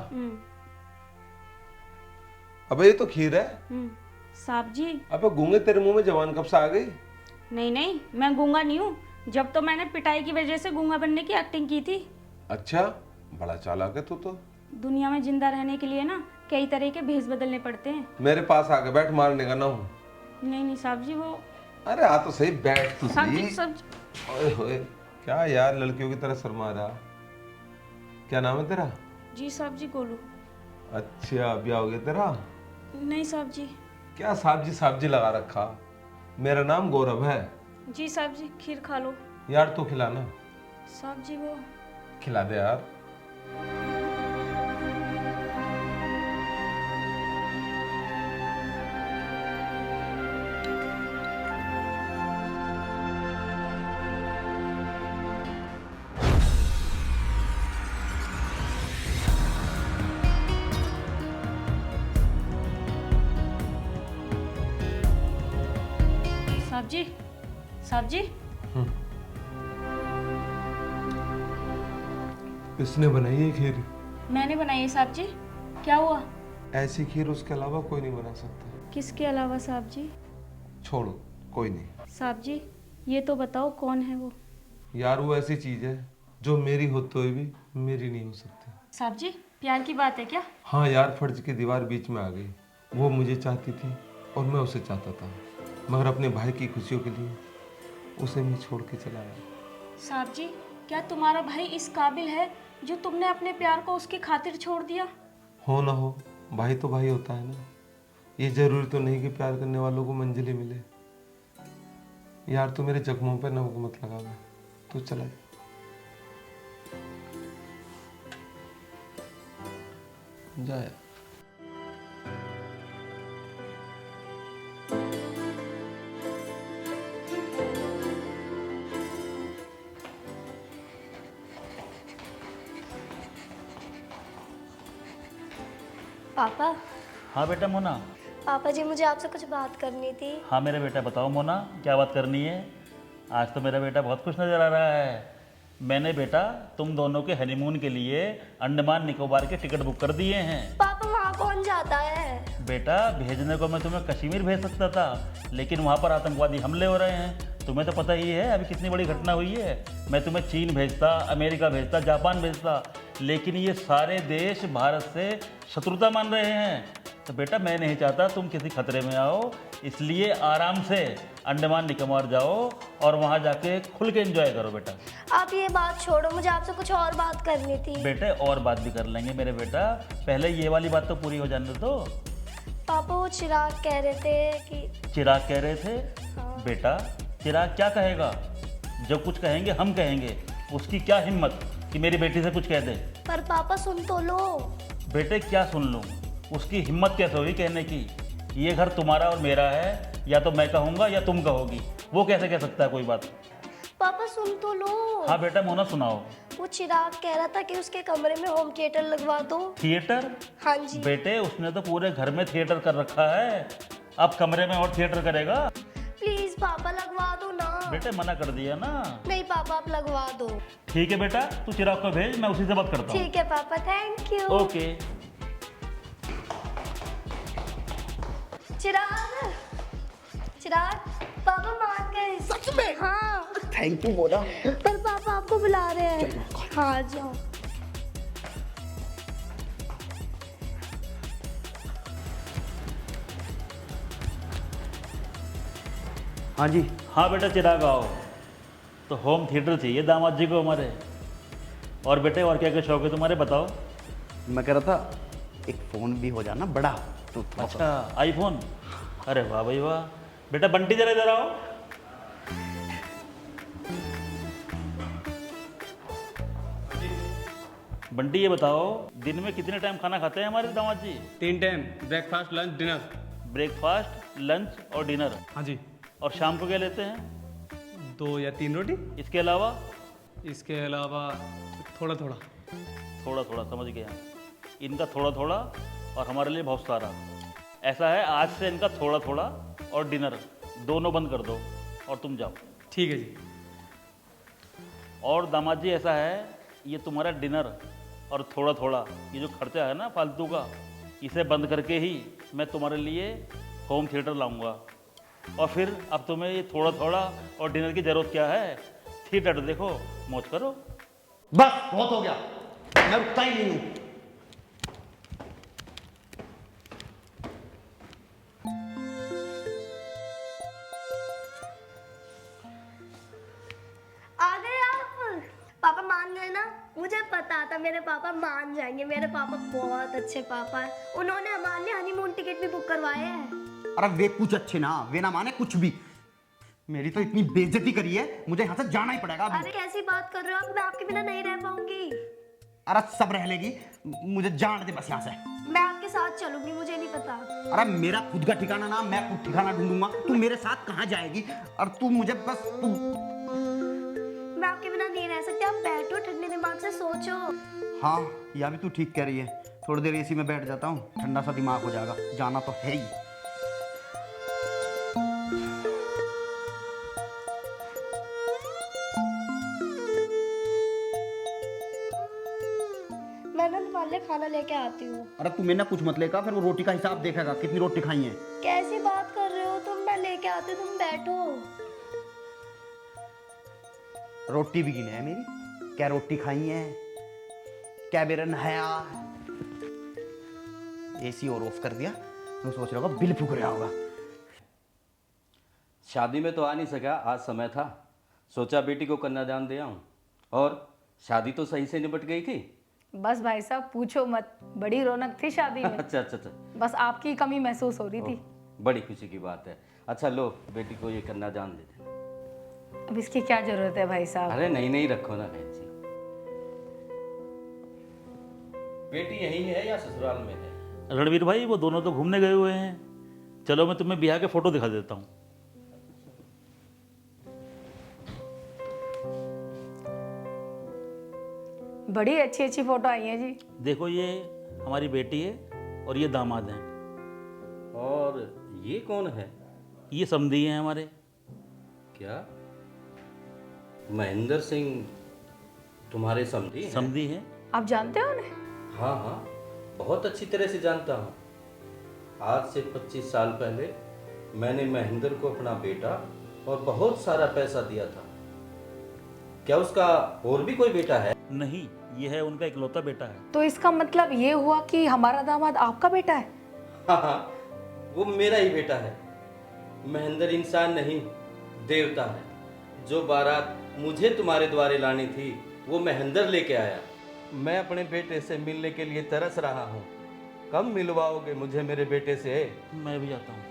अबे ये तो खीर है। साहब जी। अबे गूंगे, तेरे मुंह में जवान कब से आ गई? नहीं नहीं, मैं गूंगा नहीं हूँ। जब तो मैंने पिटाई की वजह से गूंगा बनने की एक्टिंग की थी। अच्छा, बड़ा चालाक है तू तो। दुनिया में जिंदा रहने के लिए ना कई तरह के भेष बदलने पड़ते हैं। मेरे पास आके बैठ, मारने का ना हूँ। नहीं नहीं साहब जी, वो अरे आ तो सही, बैठ तो साहब सही। जी, सब ओए होए, क्या यार लड़कियों की तरह शर्मा रहा। क्या नाम है तेरा? जी साहब जी, गोलू। अच्छा, ब्याह हो गया तेरा? नहीं साहब जी। क्या साहब जी लगा रखा? मेरा नाम गौरव है। जी साहब जी, खीर खा लो। यार तू खिलाना। साहब जी वो खिला दे यार। साहब जी, साहब जी। इसने बनाई है खीर? मैंने बनाई है साहब जी। क्या हुआ? ऐसी खीर उसके अलावा कोई नहीं बना सकता। किसके अलावा साहब जी? छोड़ो, कोई नहीं। साहब जी, ये तो बताओ कौन है वो? यार वो ऐसी चीज है जो मेरी होते हुए भी मेरी नहीं हो सकती। साहब जी, प्यार की बात है क्या? हाँ यार, फर्ज की दीवार बीच में आ गई। वो मुझे चाहती थी और मैं उसे चाहता था, मगर अपने भाई की खुशियों के लिए उसे मैं छोड़ के चला गया। साहब जी, क्या तुम्हारा भाई इस काबिल है जो तुमने अपने प्यार को उसकी खातिर छोड़ दिया? हो ना हो, भाई तो भाई होता है ना। ये जरूरी तो नहीं कि प्यार करने वालों को मंजिलें मिले। यार तू मेरे जख्मों पर नमक मत लगा, तू चला जा यार। पापा। हाँ बेटा मोना। पापा जी, मुझे आपसे कुछ बात करनी थी। हाँ मेरा बेटा, बताओ मोना, क्या बात करनी है? आज तो मेरा बेटा बहुत खुश नज़र आ रहा है। मैंने बेटा तुम दोनों के हनीमून के लिए अंडमान निकोबार के टिकट बुक कर दिए हैं। पापा वहाँ कौन जाता है? बेटा भेजने को मैं तुम्हें कश्मीर भेज सकता था, लेकिन वहाँ पर आतंकवादी हमले हो रहे हैं। तुम्हें तो पता ही है अभी कितनी बड़ी घटना हुई है। मैं तुम्हें चीन भेजता, अमेरिका भेजता, जापान भेजता, लेकिन ये सारे देश भारत से शत्रुता मान रहे हैं। तो बेटा मैं नहीं चाहता तुम किसी खतरे में आओ, इसलिए आराम से अंडमान निकोबार जाओ और वहाँ जाके खुल के एंजॉय करो बेटा। आप ये बात छोड़ो, मुझे आपसे कुछ और बात करनी थी। बेटे और बात भी कर लेंगे मेरे बेटा, पहले ये वाली बात तो पूरी हो जाने दो। पापा वो चिराग कह रहे थे कि चिराग कह रहे थे? हाँ। बेटा चिराग क्या कहेगा? जो कुछ कहेंगे हम कहेंगे, उसकी क्या हिम्मत कि मेरी बेटी से कुछ कह दे। पर पापा सुन तो लो। बेटे क्या सुन लूँ? उसकी हिम्मत कैसे होगी कहने की ये घर तुम्हारा और मेरा है, या तो मैं कहूँगा या तुम कहोगी, वो कैसे कह सकता है कोई बात? पापा सुन तो लो। हाँ बेटा मोना सुनाओ। वो चिराग कह रहा था कि उसके कमरे में होम थिएटर लगवा दो। थिएटर? हाँ जी। बेटे उसने तो पूरे घर में थिएटर कर रखा है, अब कमरे में और थिएटर करेगा? प्लीज पापा लगवा दो ना। बेटे मना कर दिया ना। नहीं पापा आप लगवा दो। ठीक है बेटा तू चिराग को भेज, मैं उसी से बात करता हूँ। ठीक है पापा, थैंक यू। ओके। चिराग, चिराग पापा मान गए। सच में? हाँ। Thank you Mona. पर पापा आपको बुला रहे हैं। हाँ जाओ। हाँ जी। हाँ बेटा चिराग आओ। तो होम थिएटर चाहिए दामाद जी को हमारे। और बेटे और क्या क्या शौक है तुम्हारे बताओ? मैं कह रहा था एक फ़ोन भी हो जाना बड़ा तो। अच्छा आईफोन? अरे वाह भाई वाह। बेटा बंटी जरा इधर आओ। बंटी ये बताओ दिन में कितने टाइम खाना खाते हैं हमारे दामाद जी? 3 time, breakfast, lunch, dinner. Breakfast, lunch और डिनर? हाँ जी। और शाम को क्या लेते हैं? 2 या 3 रोटी। इसके अलावा? इसके अलावा थोड़ा थोड़ा। थोड़ा थोड़ा समझ गया। इनका थोड़ा थोड़ा और हमारे लिए बहुत सारा। ऐसा है आज से इनका थोड़ा थोड़ा और डिनर दोनों बंद कर दो और तुम जाओ। ठीक है जी। और दामाद जी ऐसा है ये तुम्हारा डिनर और थोड़ा थोड़ा ये जो खर्चा है ना फालतू का, इसे बंद करके ही मैं तुम्हारे लिए होम थिएटर लाऊंगा। और फिर अब तुम्हें ये थोड़ा थोड़ा और डिनर की ज़रूरत क्या है? थिएटर देखो, मौज करो। बस बहुत हो गया, मैं रुकता ही नहीं हूँ। आ गए आप? पापा मान गए ना? मुझे पता था मेरे पापा मान जाएंगे। मेरे पापा बहुत अच्छे पापा हैं। उन्होंने हमारे लिए हनीमून टिकट भी बुक करवाए हैं। अरे वे कुछ अच्छे ना, वे ना माने कुछ भी। मेरी तो इतनी बेइज्जती करी है, मुझे यहाँ से जाना ही पड़ेगा अभी। अरे कैसी बात कर रहे हो आप? मैं आपके बिना नहीं रह पाऊंगी। अरे सब रह लेगी, मुझे जान दे बस यहाँ से। मैं आपके साथ चलूंगी, मुझे नहीं पता। अरे मेरा खुद का ठिकाना ना, मैं खुद ठिकाना ढूंढूंगा। तू मेरे साथ कहाँ जाएगी? और तू मुझे बस तू। मैं आपके बिना नहीं रह सकती। आप बैठो, ठंडे दिमाग से सोचो। हाँ यह भी तू ठीक कह रही है। थोड़ी देर एसी में बैठ जाता हूँ, ठंडा सा दिमाग हो जाएगा। जाना तो है ही। मैं ना तुम्हारे लिए खाना लेके आती हूँ। अरे तू मेरे ना कुछ मत लेगा, फिर वो रोटी का हिसाब देखेगा कितनी रोटी खाई है। कैसी बात कर रहे हो तुम? मैं लेके आती हूँ, तुम बैठो। रोटी भी गिने है मेरी, क्या रोटी खाई है? क्या मेरा नहाया? एसी और ऑफ कर दिया, तुम सोच रहे होगा बिल फूक रहा होगा। शादी में तो आ नहीं सका, आज समय था, सोचा बेटी को कन्यादान दे आऊं। और शादी तो सही से निपट गई थी। बस भाई साहब पूछो मत, बड़ी रौनक थी शादी में। अच्छा अच्छा अच्छा। बस आपकी कमी महसूस हो रही थी। बड़ी खुशी की बात है। अच्छा लो बेटी को ये कन्यादान दे दे। अब इसकी क्या जरूरत है भाई साहब? अरे नहीं नहीं रखो ना बहन जी। बेटी यहीं है या ससुराल में है? रणवीर भाई वो दोनों तो घूमने गए हुए हैं। चलो मैं तुम्हें बिहार के फोटो दिखा देता हूँ। बड़ी अच्छी अच्छी फोटो आई है जी। देखो ये हमारी बेटी है और ये दामाद हैं। और ये कौन है? ये समधी हैं हमारे। क्या महेंद्र सिंह तुम्हारे समधी हैं। समधी हैं? आप जानते हो उन्हें? हाँ हाँ, बहुत अच्छी तरह से जानता हूँ। आज से 25 साल पहले मैंने महेंद्र को अपना बेटा और बहुत सारा पैसा दिया था। क्या उसका और भी कोई बेटा है? नहीं, ये है उनका इकलौता बेटा है। तो इसका मतलब ये हुआ कि हमारा दामाद आपका बेटा है? हाँ हाँ, वो मेरा ही बेटा है। महेंद्र इंसान नहीं, देवता है। जो बारात मुझे तुम्हारे द्वारे लानी थी वो महेंद्र लेके आया। मैं अपने बेटे से मिलने के लिए तरस रहा हूँ। कब मिलवाओगे मुझे मेरे बेटे से? मैं भी जाता हूँ।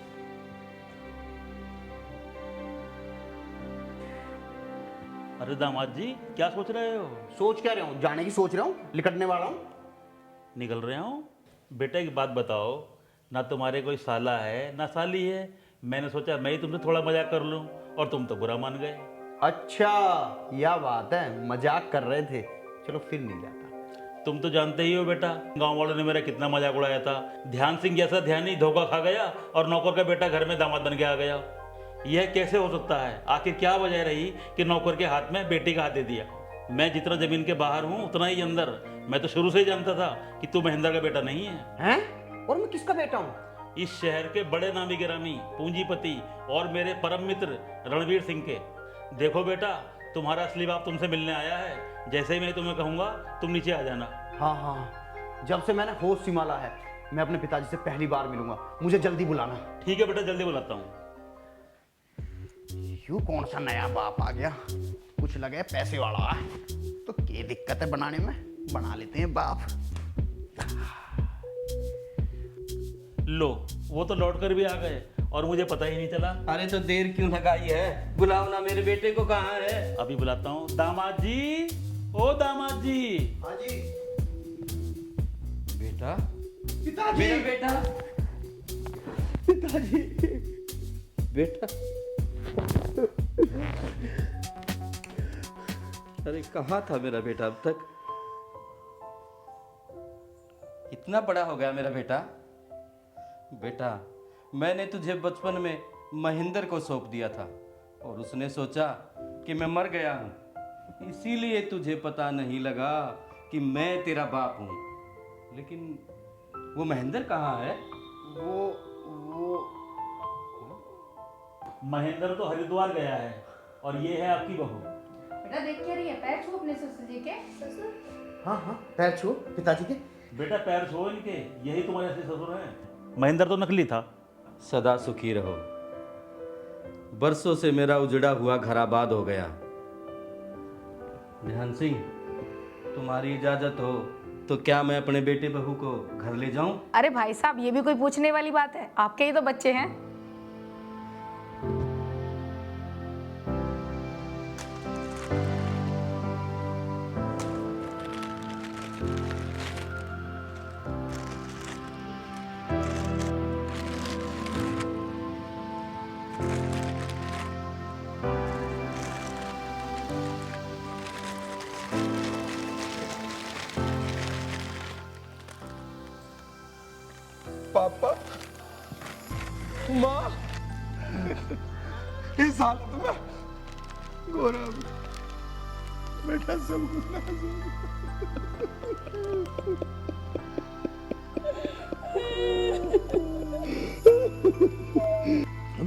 अरे दामाद जी, क्या सोच रहे हो? सोच क्या रहा हूँ, जाने की सोच रहा हूँ, लिकटने वाला हूँ। निकल रहे हूँ? बेटा एक बात बताओ, ना तुम्हारे कोई साला है ना साली है। मैंने सोचा मैं ही तुमसे थोड़ा मजाक कर लूँ और तुम तो बुरा मान गए। अच्छा, यह बात है, मजाक कर रहे थे। चलो फिर नहीं जाता। तुम तो जानते ही हो बेटा, गांव वालों ने मेरा कितना मजाक उड़ाया था। ध्यान सिंह जैसा ध्यानी धोखा खा गया और नौकर का बेटा घर में दामाद बन के आ गया। यह कैसे हो सकता है? आखिर क्या वजह रही कि नौकर के हाथ में बेटी का हाथ दे दिया? मैं जितना जमीन के बाहर हूँ उतना ही अंदर। मैं तो शुरू से ही जानता था कि तू महेंद्र का बेटा नहीं है। हैं? और मैं किसका बेटा हूँ? इस शहर के बड़े नामी गिरामी पूंजीपति और मेरे परम मित्र रणवीर सिंह के। देखो बेटा, तुम्हारा असली बाप तुमसे मिलने आया है। जैसे ही मैं तुम्हें कहूँगा तुम नीचे आ जाना। हाँ हाँ, जब से मैंने होश संभाला है मैं अपने पिताजी से पहली बार मिलूंगा। मुझे जल्दी बुलाना। ठीक है बेटा, जल्दी बुलाता हूँ। यूं कौन सा नया बाप आ गया? कुछ लगे पैसे वाला है तो क्या दिक्कत है बनाने में, बना लेते हैं बाप। लो, वो तो लौट कर भी आ गए और मुझे पता ही नहीं चला। अरे तो देर क्यों लगाई है? बुलाओ ना, मेरे बेटे को कहाँ है? अभी बुलाता हूँ। दामाद जी, ओ दामाद जी। हाँ जी। बेटा, पिताजी। मेरा बेटा, पिताजी। बेटा। अरे कहाँ था मेरा बेटा अब तक? इतना बड़ा हो गया मेरा बेटा। बेटा, मैंने तुझे बचपन में महेंद्र को सौंप दिया था और उसने सोचा कि मैं मर गया हूँ, इसीलिए तुझे पता नहीं लगा कि मैं तेरा बाप हूँ। लेकिन वो महेंद्र कहाँ है? वो महेंद्र तो हरिद्वार गया है और ये है आपकी बहू। बेटा देख क्या रही है? पैर छू अपने ससुर जी के। ससुर? हाँ हाँ, पैर छू पिताजी के। बेटा पैर छो इनके, यही तुम्हारे असली ससुर हैं। महेंद्र तो नकली था। सदा सुखी रहो। बरसों से मेरा उजड़ा हुआ घर आबाद हो गया। ध्यान सिंह, तुम्हारी इजाजत हो तो क्या मैं अपने बेटे बहू को घर ले जाऊं? अरे भाई साहब, ये भी कोई पूछने वाली बात है? आपके ही तो बच्चे हैं। पापा, माँ, इस हालत में गोरा बेटा सब कुछ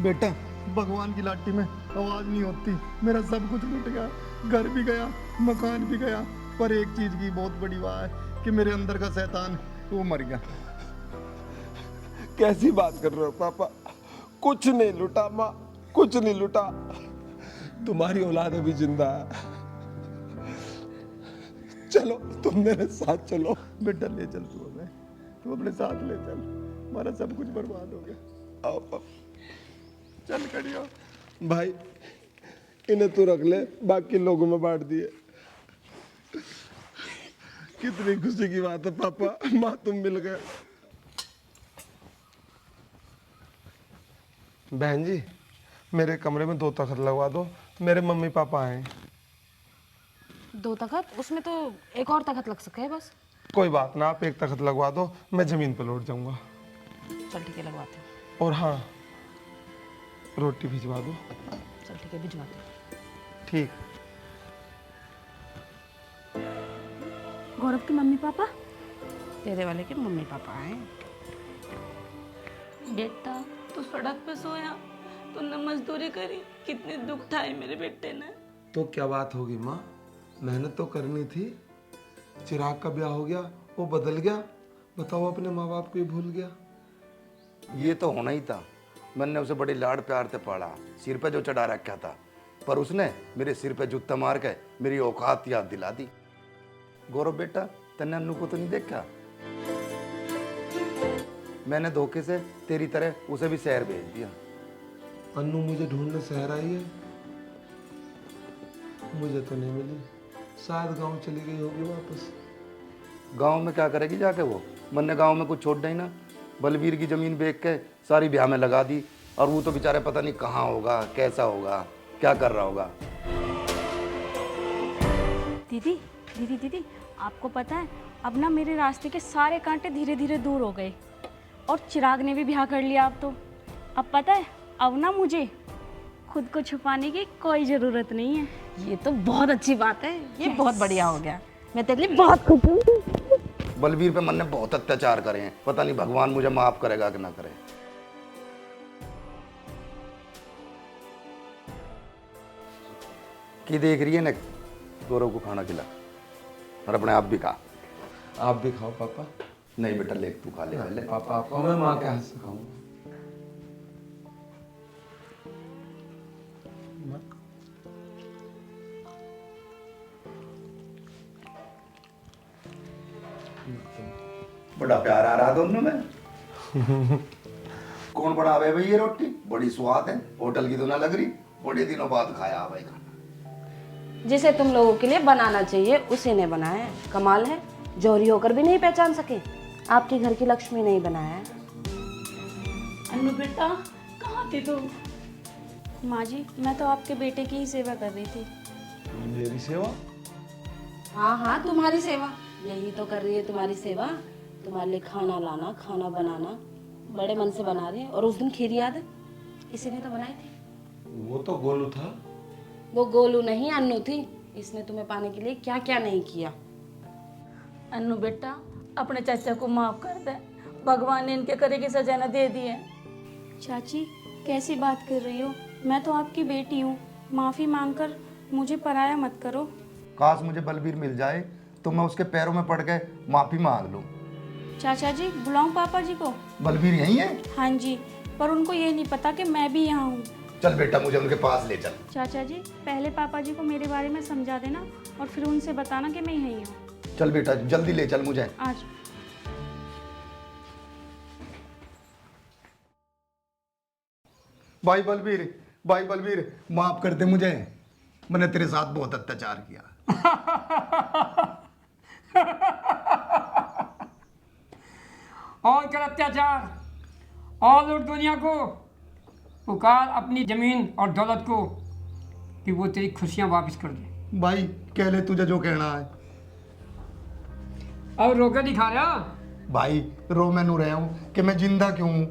बेटा, भगवान की लाठी में आवाज नहीं होती। मेरा सब कुछ लुट गया, घर भी गया, मकान भी गया, पर एक चीज की बहुत बड़ी बात है कि मेरे अंदर का शैतान वो मर गया। कैसी बात कर रहे हो पापा? कुछ नहीं लुटा माँ, कुछ नहीं लुटा। तुम्हारी औलाद अभी जिंदा है। चलो तुम मेरे साथ चलो। बेटा ले चल तू हमें, तू अपने साथ ले चल। हमारा सब कुछ बर्बाद हो गया। आओ पापा, चल खड़ियो। भाई इन्हें तू रख ले, बाकी लोगों में बांट दिए। कितनी खुशी की बात है पापा, माँ तुम मिल गए। बहन जी, मेरे कमरे में 2 तख्त लगवा दो, मेरे मम्मी पापा आए। 2 तख्त? उसमें तो एक और तख्त लग सके है बस। कोई बात ना, आप 1 तख्त लगवा दो, मैं जमीन पर लौट जाऊंगा। चल ठीक है, लगवाते हैं। और हाँ, रोटी भिजवा दो। चल ठीक है, भिजवाते हैं। ठीक। गौरव के मम्मी पापा? तेरे वाले के मम्मी पापा आए। बेटा तू सड़क पे सोया, तूने मजदूरी करी, कितने दुख ठाए मेरे बेटे ने। तो क्या बात होगी माँ, मेहनत तो करनी थी। चिराग का ब्याह हो गया, वो बदल गया, बताओ अपने माँ बाप को ही भूल गया। ये तो होना ही था। मैंने उसे बड़े लाड प्यार से पाला, सिर पे जो चढ़ा रखा था, पर उसने मेरे सिर पे जूता मार के मेरी औकात याद दिला दी। गौरव बेटा, तन्ने अन्नू को तो नहीं देखा? मैंने धोखे से तेरी तरह उसे भी शहर भेज दिया। अन्नू मुझे ढूंढने शहर आई है, मुझे तो नहीं मिली। शायद गांव चली गई होगी वापस। गांव में क्या करेगी जाके वो? मैंने गांव में कुछ छोड़ नहीं ना। बलवीर की जमीन बेच के सारी ब्याह में लगा दी, और वो तो बेचारा पता नहीं कहाँ होगा, कैसा होगा, क्या कर रहा होगा। दीदी दीदी दीदी, आपको पता है अब ना मेरे रास्ते के सारे कांटे धीरे धीरे दूर हो गए, और चिराग ने भी ब्याह कर लिया। अब तो अब पता है, अब ना मुझे खुद को छुपाने की कोई ज़रूरत नहीं है। ये तो बहुत अच्छी बात है, ये बहुत बढ़िया हो गया। मैं तेरे लिए बहुत खुश हूँ। बलवीर पे मैंने बहुत अत्याचार करे हैं, पता नहीं भगवान मुझे माफ करेगा कि ना करे। की देख रही है ना? गौरव को खाना खिला और अपने आप भी खा। आप भी खाओ पापा। नहीं बेटा, ले तू खा ले पहले। पापा आपको मैं माँ के हाथ से खाऊंगा। बड़ा प्यार आ रहा दोनों में। कौन बनावे भाई ये रोटी? बड़ी स्वाद है, होटल की तो ना लग रही। बड़े दिनों बाद खाया भाई खाना। जिसे तुम लोगों के लिए बनाना चाहिए उसी ने बनाया है। कमाल है, जौहरी होकर भी नहीं पहचान सके। आपके घर की लक्ष्मी नहीं बनाया है। अन्नू बेटा, कहाँ थी तू? माँ जी, मैं तो आपके बेटे की ही सेवा कर रही थी। मेरी सेवा? हाँ हाँ, तुम्हारी सेवा। यही तो कर रही है तुम्हारी सेवा। तुम्हारे लिए खाना लाना, खाना बनाना बड़े मन से बना रही है। और उस दिन खीर याद है, इसी ने तो बनाई थी। वो तो गोलू था। वो गोलू नहीं, अन्नू थी। इसने तुम्हें पाने के लिए क्या क्या नहीं किया। अन्नू बेटा, अपने चाचा को माफ कर दे, भगवान ने इनके करे की सजा न दे दी है। चाची कैसी बात कर रही हो? मैं तो आपकी बेटी हूँ, माफ़ी मांगकर मुझे पराया मत करो। काश मुझे बलवीर मिल जाए तो मैं उसके पैरों में पड़ के माफी मांग लूं। चाचा जी, बुलाऊं पापा जी को? बलवीर यहीं है? हाँ जी, पर उनको ये नहीं पता कि मैं भी यहाँ हूँ। चल बेटा, मुझे उनके पास ले चल। चाचा जी, पहले पापा जी को मेरे बारे में समझा देना, और फिर उनसे बताना कि मैं यहीं हूँ। चल बेटा, जल्दी ले चल मुझे। आज भाई बलवीर, माफ कर दे मुझे। मैंने तेरे साथ बहुत अत्याचार किया। और कर अत्याचार, और लूट दुनिया को। पुकार अपनी जमीन और दौलत को कि वो तेरी खुशियां वापस कर दे। भाई कह ले तुझे जो कहना है। और रोके दिखा रहा? भाई रो मैं नू रहा हूँ कि मैं जिंदा क्यों हूँ।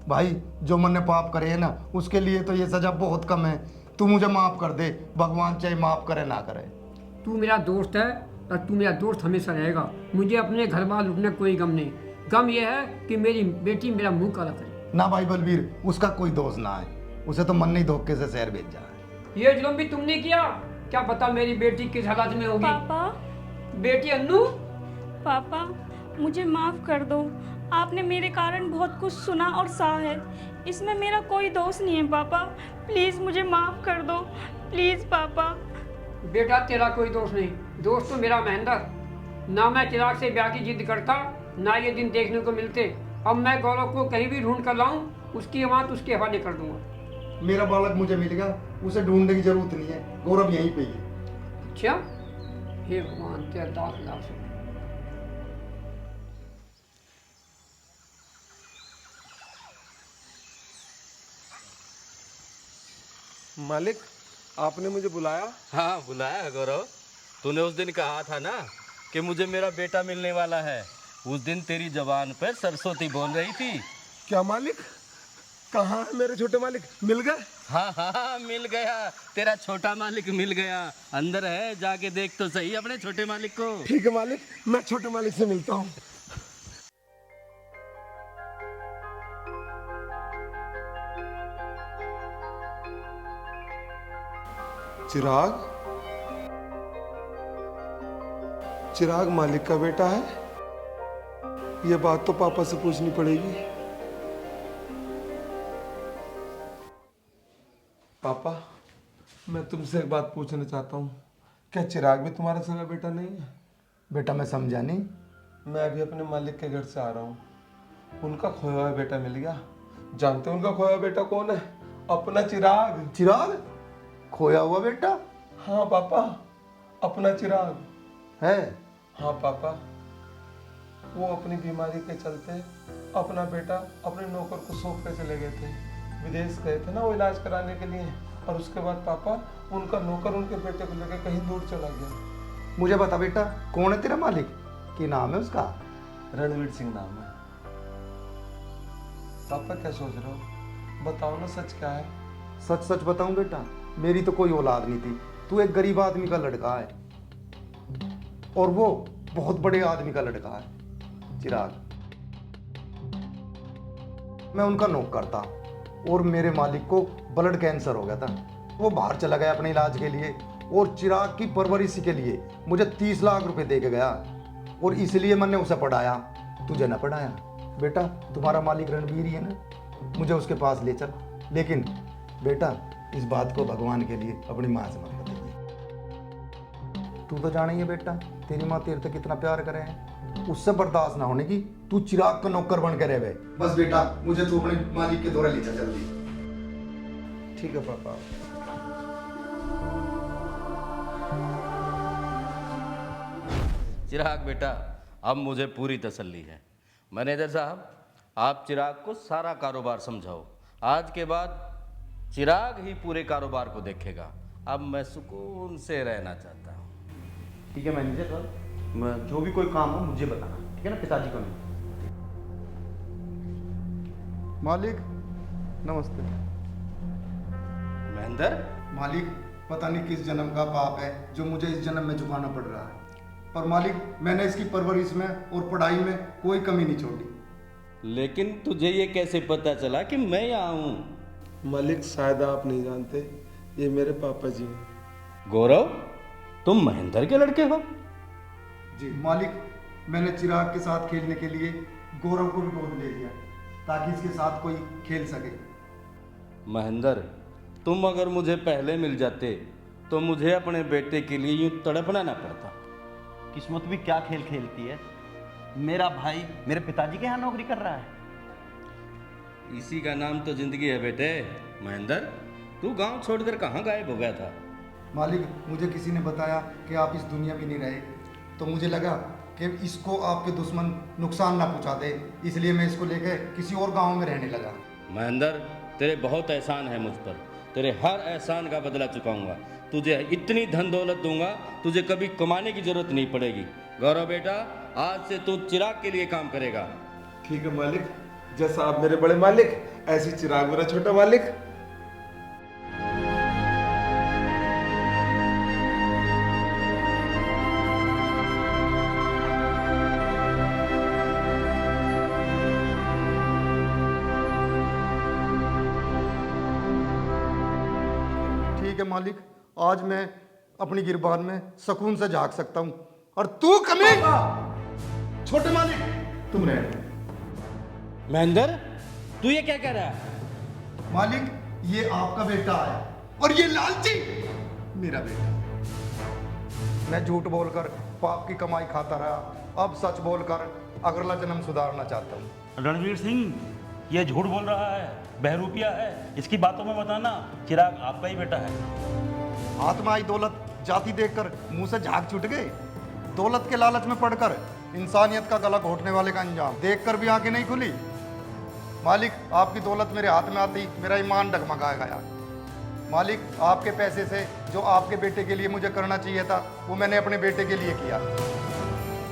भाई जो मैंने पाप करे है ना, उसके लिए तो ये सजा बहुत कम है। तू मुझे माफ कर दे, भगवान चाहे माफ करे ना करे। तू मेरा दोस्त है और तू मेरा दोस्त हमेशा रहेगा। मुझे अपने घर बार लुटने कोई गम नहीं। गम ये है कि मेरी बेटी मेरा मुंह काला करे। ना भाई बलवीर, उसका कोई दोष ना है। उसे तो मन नहीं धोखे से शहर भेजा है। ये जुल्म भी तुमने किया। क्या पता मेरी बेटी किस हालत में होगी। पापा, बेटी अन्नू, पापा मुझे माफ़ कर दो। आपने मेरे कारण बहुत कुछ सुना और सहा है, इसमें मेरा कोई दोष नहीं है। पापा प्लीज़ मुझे माफ़ कर दो, प्लीज़ पापा। बेटा तेरा कोई दोष नहीं, दोस्त तो मेरा महेंद्र। ना मैं चिराग से ब्याह की जिद करता, ना ये दिन देखने को मिलते। अब मैं गौरव को कहीं भी ढूंढ कर लाऊं, उसकी अमानत उसके हवाले कर दूंगा। मेरा बालक मुझे मिल गया, उसे ढूंढने की जरूरत नहीं है। गौरव यहीं पे ही है। अच्छा, हे भगवान तेरा दास लाश। मालिक, आपने मुझे बुलाया? हाँ बुलाया है गौरव। तूने उस दिन कहा था ना कि मुझे मेरा बेटा मिलने वाला है। उस दिन तेरी जबान पर सरस्वती बोल रही थी। क्या मालिक? कहाँ है मेरे छोटे मालिक? मिल गए? हाँ हाँ मिल गया, तेरा छोटा मालिक मिल गया। अंदर है, जाके देख तो सही अपने छोटे मालिक को। ठीक है मालिक, मैं छोटे मालिक से मिलता हूँ। चिराग? चिराग मालिक का बेटा है? ये बात तो पापा से पूछनी पड़ेगी। पापा, मैं तुमसे एक बात पूछना चाहता हूँ, क्या चिराग भी तुम्हारा सगा बेटा नहीं है? बेटा मैं समझा नहीं। मैं अभी अपने मालिक के घर से आ रहा हूँ, उनका खोया हुआ बेटा मिल गया। जानते हो उनका खोया हुआ बेटा कौन है? अपना चिराग। चिराग? खोया हुआ बेटा? हाँ पापा, अपना चिराग है। हाँ पापा, वो अपनी बीमारी के चलते अपना बेटा अपने नौकर को सौंप के चले गए थे। विदेश गए थे ना वो इलाज कराने के लिए, और उसके बाद पापा उनका नौकर उनके बेटे को लेकर कहीं दूर चला गया। मुझे बता बेटा, कौन है तेरा मालिक? क्या नाम है उसका? रणवीर सिंह नाम है। पापा क्या सोच रहे हो? बताओ ना, सच क्या है? सच सच बताऊं बेटा, मेरी तो कोई औलाद नहीं थी। तू एक गरीब आदमी का लड़का है, और वो बहुत बड़े आदमी का लड़का है चिराग। मैं उनका नौकर था, और मेरे मालिक को ब्लड कैंसर हो गया था। वो बाहर चला गया अपने इलाज के लिए, और चिराग की परवरिश के लिए मुझे 30 लाख रुपए दे के गया, और इसलिए मैंने उसे पढ़ाया। तुझे ना पढ़ाया बेटा। तुम्हारा मालिक रणवीर ही है ना, मुझे उसके पास ले चल। लेकिन बेटा, इस बात को भगवान के लिए अपनी माँ से मत बताइए। तू तो जाने ही है बेटा, तेरी माँ तेरे से कितना प्यार करे है। उससे बर्दाश्त ना होने की तू चिराग का नौकर बन के रहे। बस बेटा, मुझे तू अपने मालिक के दौरे ले चल जल्दी। ठीक है पापा। चिराग बेटा, अब मुझे पूरी तसल्ली है। मैनेजर साहब, आप चिराग को सारा कारोबार समझाओ। आज के बाद चिराग ही पूरे कारोबार को देखेगा। अब मैं सुकून से रहना चाहता हूँ। ठीक है मैनेजर साहब, जो भी कोई काम हो मुझे बताना, ठीक है ना? पिताजी को नहीं। मालिक नमस्ते। महेंद्र? मालिक, पता नहीं किस जन्म का पाप है जो मुझे इस जन्म में चुकाना पड़ रहा है, पर मालिक मैंने इसकी परवरिश में और पढ़ाई में कोई कमी नहीं छोड़ी। लेकिन तुझे ये कैसे पता चला कि मैं यहाँ हूँ? मालिक, शायद आप नहीं जानते, ये मेरे पापा जी हैं। गौरव, तुम महेंद्र के लड़के हो? जी मालिक, मैंने चिराग के साथ खेलने के लिए गौरव को भी गोद ले लिया, ताकि इसके साथ कोई खेल सके। महेंद्र, तुम अगर मुझे पहले मिल जाते तो मुझे अपने बेटे के लिए यूं तड़पना ना पड़ता। किस्मत भी क्या खेल खेलती है। मेरा भाई मेरे पिताजी के यहाँ नौकरी कर रहा है। इसी का नाम तो जिंदगी है बेटे। महेंद्र, तू गांव छोड़कर कहाँ गायब हो गया था? मालिक, मुझे किसी ने बताया कि आप इस दुनिया में नहीं रहे, तो मुझे लगा कि इसको आपके दुश्मन नुकसान ना पहुंचा दे, इसलिए मैं इसको लेकर किसी और गांव में रहने लगा। महेंद्र, तेरे बहुत एहसान है मुझ पर। तेरे हर एहसान का बदला चुकाऊंगा। तुझे इतनी धन दौलत दूंगा, तुझे कभी कमाने की जरूरत नहीं पड़ेगी। गौरव बेटा, आज से तू चिराग के लिए काम करेगा। ठीक है मालिक, जैसा आप मेरे बड़े मालिक, ऐसे चिराग मेरा छोटा मालिक। ठीक है मालिक, आज मैं अपनी गिरबान में सुकून से जाग सकता हूं, और तू कमी छोटे मालिक तुम रह। महेंद्र, तू ये क्या कह रहा है? मालिक, ये आपका बेटा है, और ये लालची मेरा बेटा। मैं झूठ बोलकर पाप की कमाई खाता रहा, अब सच बोलकर अगला जन्म सुधारना चाहता हूँ। रणवीर सिंह, ये झूठ बोल रहा है, बहरूपिया है। इसकी बातों में बताना, चिराग आपका ही बेटा है। हाथ में आई दौलत जाति देखकर मुंह से झाग छूट गए। दौलत के लालच में पड़कर इंसानियत का गला घोटने वाले का अंजाम देखकर भी आंखें नहीं खुली। मालिक, आपकी दौलत मेरे हाथ में आती मेरा ईमान डगमगा गया। मालिक, आपके पैसे से जो आपके बेटे के लिए मुझे करना चाहिए था, वो मैंने अपने बेटे के लिए किया।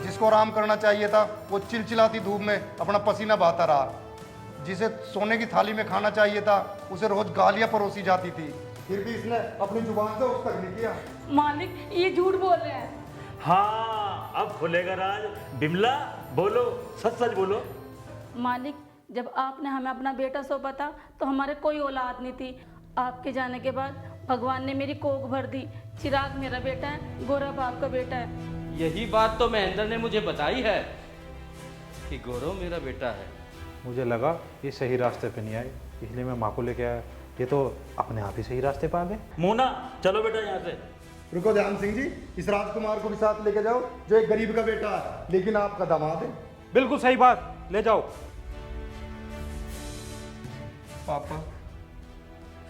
जिसको आराम करना चाहिए था, वो चिलचिलाती धूप में अपना पसीना बहाता रहा। जिसे सोने की थाली में खाना चाहिए था उसे रोज गालियां परोसी जाती थी, फिर भी इसने अपनी जुबान से उस तक नहीं किया। मालिक ये झूठ बोल रहे हैं। हाँ, अब खुलेगा राज। बिमला बोलो, सच सच बोलो। मालिक, जब आपने हमें अपना बेटा सौंपा था तो हमारे कोई औलाद नहीं थी। आपके जाने के बाद भगवान ने मेरी कोख भर दी। चिराग मेरा बेटा है, गौरव आपका बेटा है। यही बात तो महेंद्र ने मुझे बताई है कि गौरव मेरा बेटा है। मुझे लगा ये सही रास्ते पे नहीं आए, इसलिए मैं माँ को लेके आया। ये तो अपने आप ही सही रास्ते पे आ गए। मोना चलो बेटा यहाँ से। रुको ध्यान सिंह जी, इस राजकुमार को भी साथ लेके जाओ जो एक गरीब का बेटा है लेकिन आपका दामाद है। बिल्कुल सही बात, ले जाओ। पापा,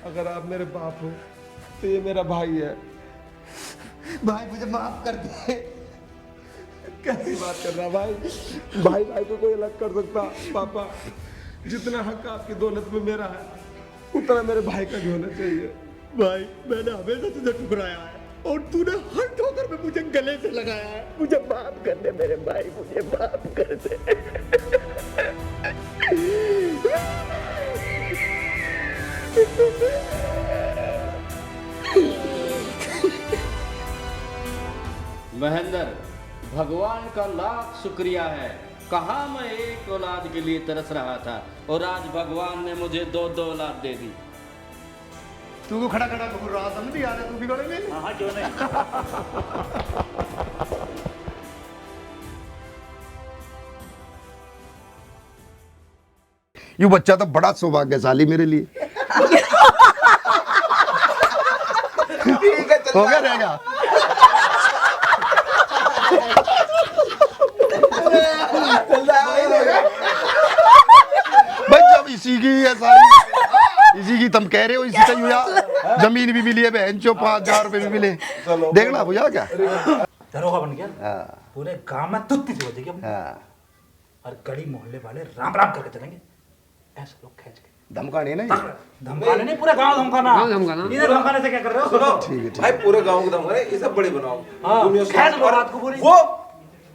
अगर आप मेरे बाप हो तो ये मेरा भाई है। भाई मुझे माफ कर दे। कैसी बात कर रहा भाई? भाई भाई को कोई अलग कर सकता? पापा, जितना हक आपकी दौलत में मेरा है उतना मेरे भाई का भी होना चाहिए। भाई मैंने हमेशा तुझे ठुकराया है और तूने हर ठोकर में मुझे गले से लगाया है। मुझे माफ कर दे मेरे भाई, मुझे माफ कर दे। महेंद्र, भगवान का लाख शुक्रिया है। कहाँ मैं एक औलाद के लिए तरस रहा था और आज भगवान ने मुझे दो औलाद दे दी। तू को खड़ा खड़ा घूर रहा, समझ नहीं आ रहा? तू भी गड़े में? हाँ, क्यों नहीं। ये बच्चा तो बड़ा सौभाग्यशाली मेरे लिए। हो गया रहेगा। भाई जब इसी की है सारी, इसी की तुम कह रहे हो, इसी का हुआ। जमीन भी मिली है बहन चो, 5,000 रुपए भी मिले। देखना भैया क्या दरोगा बन गया। पूरे गांव में तुत्ती सी हो जाएगी और गली मोहल्ले वाले राम राम करके चलेंगे। ऐसे लोग खींच के धमकाने नहीं, धमकाने नहीं, पूरा गांव धमकाना। इधर धमकाने से क्या कर रहे हो? सुनो ठीक है भाई, पूरे गांव को धमकाने, ये सब बड़े बनाओ। दुनिया खींच लो रात को पूरी। वो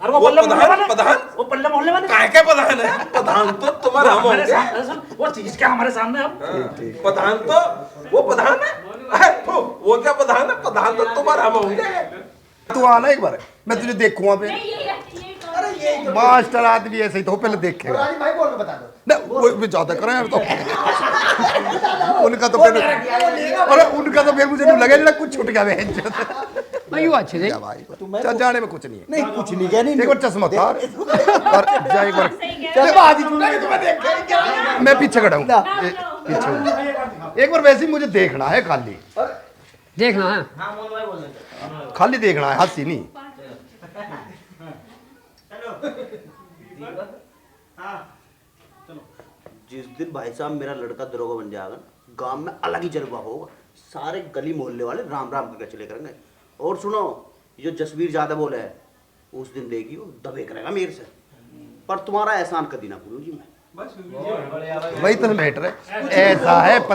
अरे वो पल्ले मोहल्ले वाले, प्रधान, वो पल्ले मोहल्ले वाले काहे के प्रधान है? प्रधान तो तुम्हारा हम होंगे। वो चीज क्या हमारे सामने अब? प्रधान तो वो प्रधान है। वो क्या प्रधान है? प्रधान तो तुम्हारा हम होंगे। तू आना एक बार, मैं तुझे देखूंगा फिर। मास्टर आदमी ऐसे ही तो पहले देखेगा। भाई बोल के बता दो ना, वो भी ज्यादा करें यार। तो उनका तो फिर, अरे उनका तो फिर मुझे नहीं लगे ना कुछ छूट गया बहन चोद। भाई वो अच्छे थे भाई, चल जाने में कुछ नहीं है। नहीं कुछ नहीं कह नहीं। एक बार चश्मा उतार और जा एक बार। मैं पीछे खड़ा हूँ, एक बार वैसे ही मुझे देखना है, खाली देखना है। खाली देखना है, हंसी नहीं। जिस दिन भाई साहब मेरा लड़का दरोगा बन जाएगा, गांव में अलग ही जलवा होगा। सारे गली मोहल्ले वाले राम राम करके चले करेंगे। और सुनो, जो जसवीर ज्यादा बोले है, उस दिन देखी वो दबे करेगा मेरे से। पर तुम्हारा एहसान कभी ना भूलूंगी मैं। वही तो मैटर है, ऐसा है।